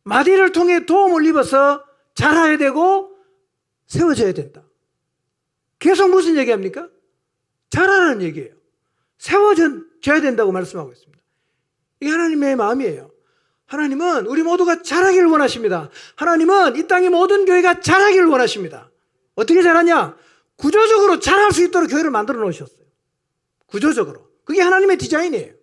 마디를 통해 도움을 입어서 자라야 되고 세워져야 된다. 계속 무슨 얘기합니까? 자라라는 얘기예요. 세워져야 된다고 말씀하고 있습니다. 이게 하나님의 마음이에요. 하나님은 우리 모두가 자라기를 원하십니다. 하나님은 이 땅의 모든 교회가 자라기를 원하십니다. 어떻게 자라냐? 구조적으로 자랄 수 있도록 교회를 만들어 놓으셨어요. 구조적으로. 그게 하나님의 디자인이에요.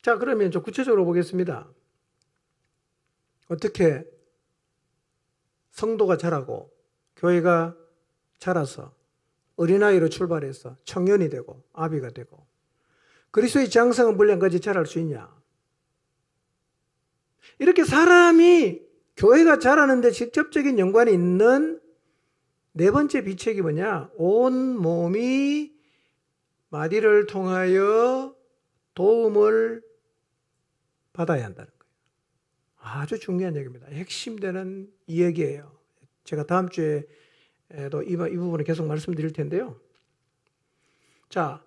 자, 그러면 좀 구체적으로 보겠습니다. 어떻게 성도가 자라고 교회가 자라서 어린아이로 출발해서 청년이 되고 아비가 되고 그리스도의 장성한 분량까지 자랄 수 있냐? 이렇게 사람이 교회가 자라는 데 직접적인 연관이 있는 네 번째 비책이 뭐냐? 온 몸이 마디를 통하여 도움을 받아야 한다는 거예요. 아주 중요한 얘기입니다. 핵심되는 이 얘기예요. 제가 다음 주에도 이 부분을 계속 말씀드릴 텐데요. 자,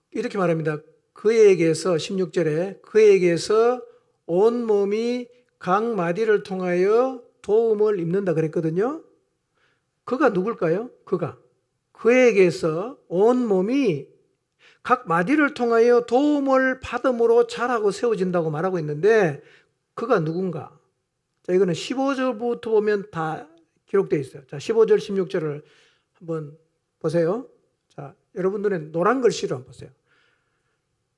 이렇게 말합니다. 그에게서 16절에 그에게서 온 몸이 각 마디를 통하여 도움을 입는다 그랬거든요. 그가 누굴까요? 그에게서 온 몸이 각 마디를 통하여 도움을 받음으로 자라고 세워진다고 말하고 있는데 그가 누군가? 자, 이거는 15절부터 보면 다 기록되어 있어요. 자, 15절, 16절을 한번 보세요. 자, 여러분 눈에 노란 글씨로 한번 보세요.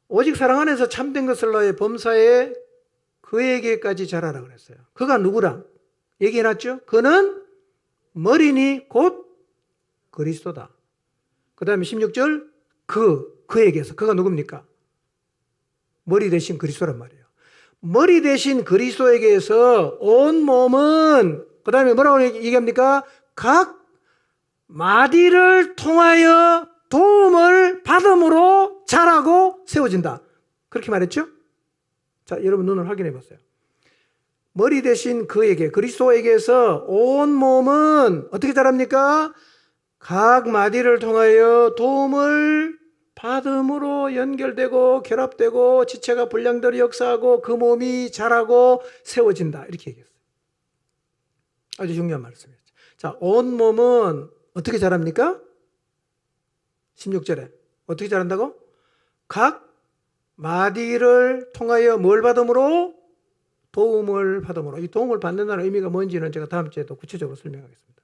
오직 사랑 안에서 참된 것을 너의 범사에 그에게까지 자라라 그랬어요. 그가 누구랑 얘기해놨죠? 그는 머리니 곧 그리스도다. 그 다음에 16절 그에게서 그가 누굽니까? 머리 대신 그리스도란 말이에요. 머리 대신 그리스도에게서 온 몸은 그 다음에 뭐라고 얘기합니까? 각 마디를 통하여 도움을 받음으로 자라고 세워진다. 그렇게 말했죠? 자, 여러분 눈을 확인해 보세요. 머리 대신 그에게 그리스도에게서 온 몸은 어떻게 자랍니까? 각 마디를 통하여 도움을 받음으로 연결되고 결합되고 지체가 분량대로 역사하고 그 몸이 자라고 세워진다. 이렇게 얘기했어요. 아주 중요한 말씀이었죠. 자, 온 몸은 어떻게 자랍니까? 16절에 어떻게 자란다고? 각 마디를 통하여 뭘 받음으로? 도움을 받음으로. 이 도움을 받는다는 의미가 뭔지는 제가 다음 주에 또 구체적으로 설명하겠습니다.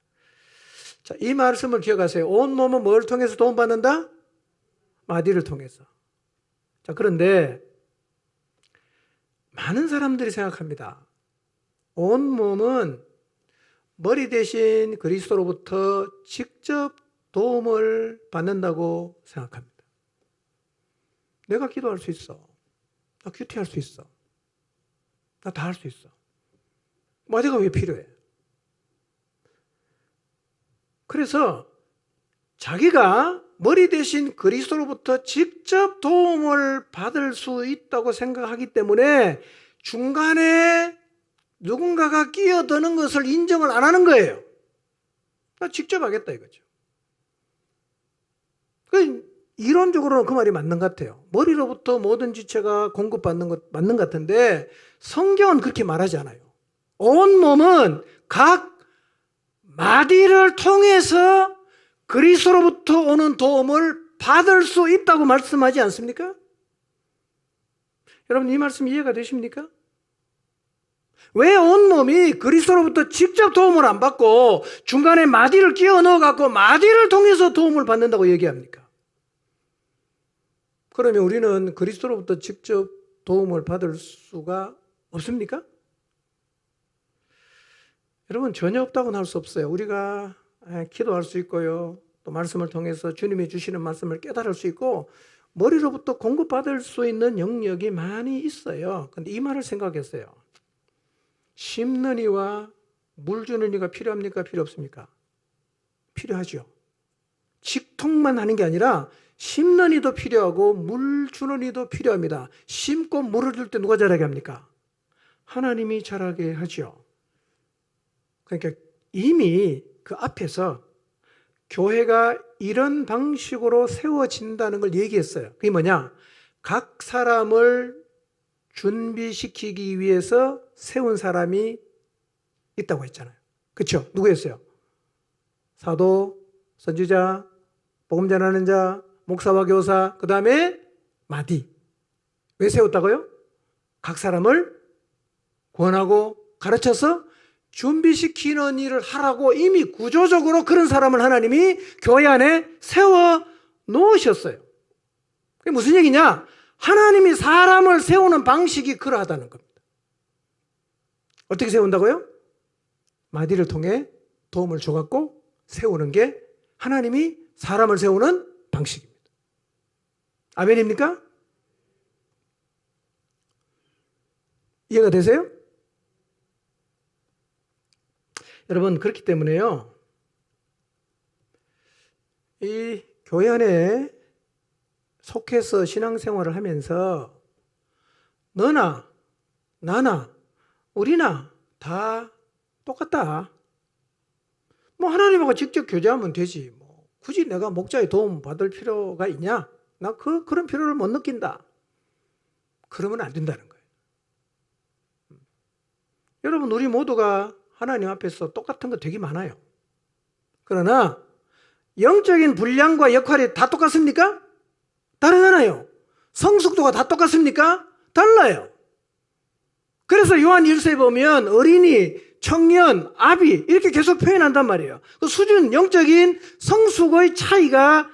자, 이 말씀을 기억하세요. 온 몸은 뭘 통해서 도움받는다? 마디를 통해서. 자, 그런데 많은 사람들이 생각합니다. 온 몸은 머리 대신 그리스도로부터 직접 도움을 받는다고 생각합니다. 내가 기도할 수 있어. 나 큐티할 수 있어. 나 다 할 수 있어. 마디가 왜 필요해? 그래서 자기가 머리 대신 그리스도로부터 직접 도움을 받을 수 있다고 생각하기 때문에 중간에 누군가가 끼어드는 것을 인정을 안 하는 거예요. 나 직접 하겠다 이거죠. 이론적으로는 그 말이 맞는 것 같아요. 머리로부터 모든 지체가 공급받는 것 맞는 것 같은데 성경은 그렇게 말하지 않아요. 온 몸은 각 마디를 통해서 그리스도로부터 오는 도움을 받을 수 있다고 말씀하지 않습니까? 여러분 이 말씀 이해가 되십니까? 왜 온몸이 그리스도로부터 직접 도움을 안 받고 중간에 마디를 끼워 넣어갖고 마디를 통해서 도움을 받는다고 얘기합니까? 그러면 우리는 그리스도로부터 직접 도움을 받을 수가 없습니까? 여러분 전혀 없다고는 할 수 없어요. 우리가 기도할 수 있고요. 또 말씀을 통해서 주님이 주시는 말씀을 깨달을 수 있고 머리로부터 공급받을 수 있는 영역이 많이 있어요. 그런데 이 말을 생각했어요. 심는 이와 물 주는 이가 필요합니까? 필요 없습니까? 필요하죠. 직통만 하는 게 아니라 심는 이도 필요하고 물 주는 이도 필요합니다. 심고 물을 줄 때 누가 자라게 합니까? 하나님이 자라게 하죠. 그러니까 이미 그 앞에서 교회가 이런 방식으로 세워진다는 걸 얘기했어요. 그게 뭐냐? 각 사람을 준비시키기 위해서 세운 사람이 있다고 했잖아요. 그렇죠? 누구였어요? 사도, 선지자, 복음 전하는 자, 목사와 교사, 그 다음에 마디. 왜 세웠다고요? 각 사람을 구원하고 가르쳐서 준비시키는 일을 하라고 이미 구조적으로 그런 사람을 하나님이 교회 안에 세워 놓으셨어요. 그게 무슨 얘기냐? 하나님이 사람을 세우는 방식이 그러하다는 겁니다. 어떻게 세운다고요? 마디를 통해 도움을 줘갖고 세우는 게 하나님이 사람을 세우는 방식입니다. 아멘입니까? 이해가 되세요? 여러분 그렇기 때문에요. 이 교회 안에 속해서 신앙생활을 하면서 너나 나나 우리나 다 똑같다. 뭐 하나님하고 직접 교제하면 되지. 뭐 굳이 내가 목자의 도움 받을 필요가 있냐? 나 그런 필요를 못 느낀다. 그러면 안 된다는 거예요. 여러분 우리 모두가 하나님 앞에서 똑같은 거 되게 많아요. 그러나 영적인 분량과 역할이 다 똑같습니까? 다르잖아요. 성숙도가 다 똑같습니까? 달라요. 그래서 요한 1서에 보면 어린이, 청년, 아비 이렇게 계속 표현한단 말이에요. 그 수준, 영적인 성숙의 차이가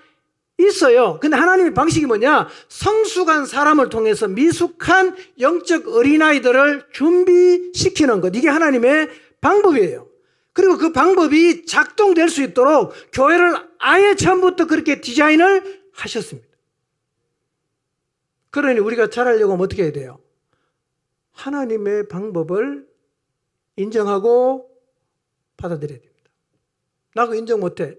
있어요. 근데 하나님의 방식이 뭐냐? 성숙한 사람을 통해서 미숙한 영적 어린아이들을 준비시키는 것. 이게 하나님의 방법이에요. 그리고 그 방법이 작동될 수 있도록 교회를 아예 처음부터 그렇게 디자인을 하셨습니다. 그러니 우리가 잘하려고 하면 어떻게 해야 돼요? 하나님의 방법을 인정하고 받아들여야 됩니다. 나 그거 인정 못해.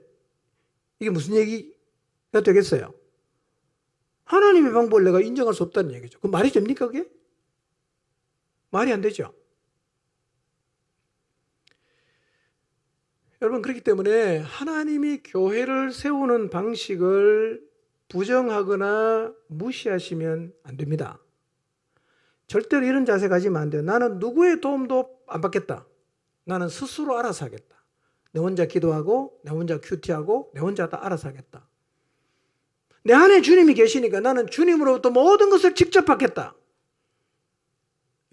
이게 무슨 얘기가 되겠어요? 하나님의 방법을 내가 인정할 수 없다는 얘기죠. 그 말이 됩니까 그게? 말이 안 되죠. 여러분 그렇기 때문에 하나님이 교회를 세우는 방식을 부정하거나 무시하시면 안 됩니다. 절대로 이런 자세 가지면 안 돼요. 나는 누구의 도움도 안 받겠다. 나는 스스로 알아서 하겠다. 내 혼자 기도하고 내 혼자 큐티하고 내 혼자 다 알아서 하겠다. 내 안에 주님이 계시니까 나는 주님으로부터 모든 것을 직접 받겠다.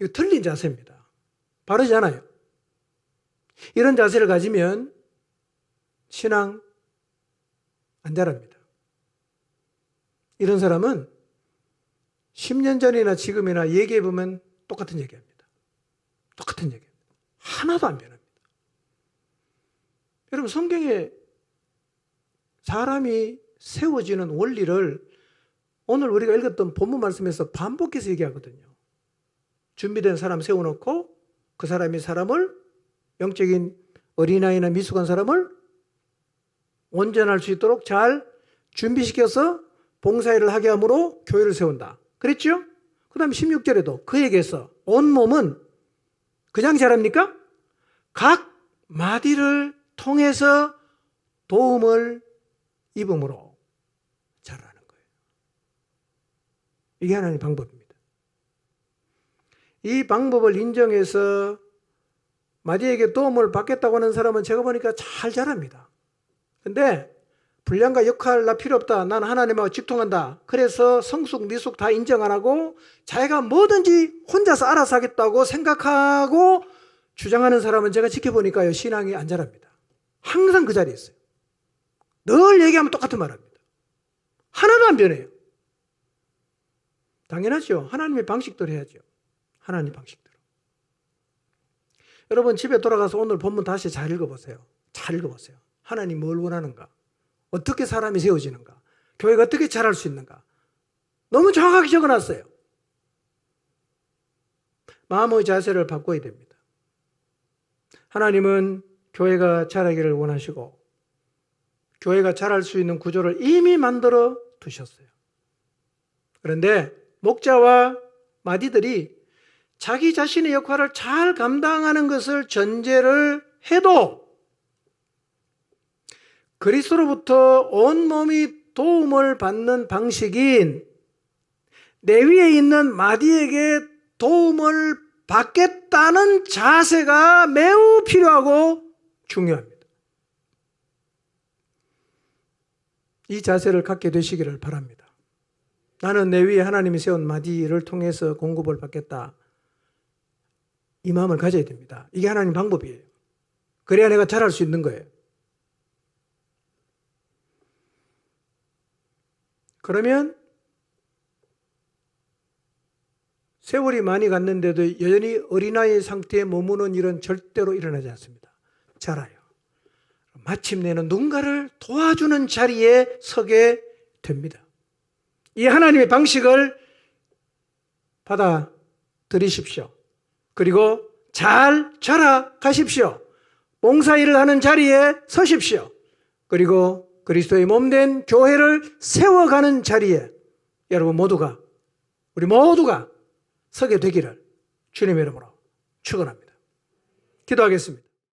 이거 틀린 자세입니다. 바르지 않아요. 이런 자세를 가지면 신앙 안 자랍니다. 이런 사람은 10년 전이나 지금이나 얘기해보면 똑같은 얘기합니다. 똑같은 얘기입니다. 하나도 안 변합니다. 여러분 성경에 사람이 세워지는 원리를 오늘 우리가 읽었던 본문 말씀에서 반복해서 얘기하거든요. 준비된 사람 세워놓고 그 사람이 사람을 영적인 어린아이나 미숙한 사람을 온전할 수 있도록 잘 준비시켜서 봉사일을 하게 함으로 교회를 세운다. 그랬죠? 그 다음 16절에도 그에게서 온몸은 그냥 자랍니까? 각 마디를 통해서 도움을 입음으로 자라는 거예요. 이게 하나님의 방법입니다. 이 방법을 인정해서 마디에게 도움을 받겠다고 하는 사람은 제가 보니까 잘 자랍니다. 근데 분량과 역할 나 필요 없다. 난 하나님하고 직통한다. 그래서 성숙, 미숙 다 인정 안 하고 자기가 뭐든지 혼자서 알아서 하겠다고 생각하고 주장하는 사람은 제가 지켜보니까요. 신앙이 안 자랍니다. 항상 그 자리에 있어요. 늘 얘기하면 똑같은 말 합니다. 하나도 안 변해요. 당연하죠. 하나님의 방식대로 해야죠. 하나님 방식대로. 여러분 집에 돌아가서 오늘 본문 다시 잘 읽어보세요. 잘 읽어보세요. 하나님 뭘 원하는가? 어떻게 사람이 세워지는가? 교회가 어떻게 자랄 수 있는가? 너무 정확하게 적어놨어요. 마음의 자세를 바꿔야 됩니다. 하나님은 교회가 자라기를 원하시고 교회가 자랄 수 있는 구조를 이미 만들어 두셨어요. 그런데 목자와 마디들이 자기 자신의 역할을 잘 감당하는 것을 전제를 해도 그리스도로부터 온몸이 도움을 받는 방식인 내 위에 있는 마디에게 도움을 받겠다는 자세가 매우 필요하고 중요합니다. 이 자세를 갖게 되시기를 바랍니다. 나는 내 위에 하나님이 세운 마디를 통해서 공급을 받겠다. 이 마음을 가져야 됩니다. 이게 하나님 방법이에요. 그래야 내가 잘할 수 있는 거예요. 그러면 세월이 많이 갔는데도 여전히 어린아이 상태에 머무는 일은 절대로 일어나지 않습니다. 자라요. 마침내는 누군가를 도와주는 자리에 서게 됩니다. 이 하나님의 방식을 받아들이십시오. 그리고 잘 자라가십시오. 봉사일을 하는 자리에 서십시오. 그리고 그리스도의 몸된 교회를 세워가는 자리에 여러분 모두가 우리 모두가 서게 되기를 주님의 이름으로 축원합니다. 기도하겠습니다.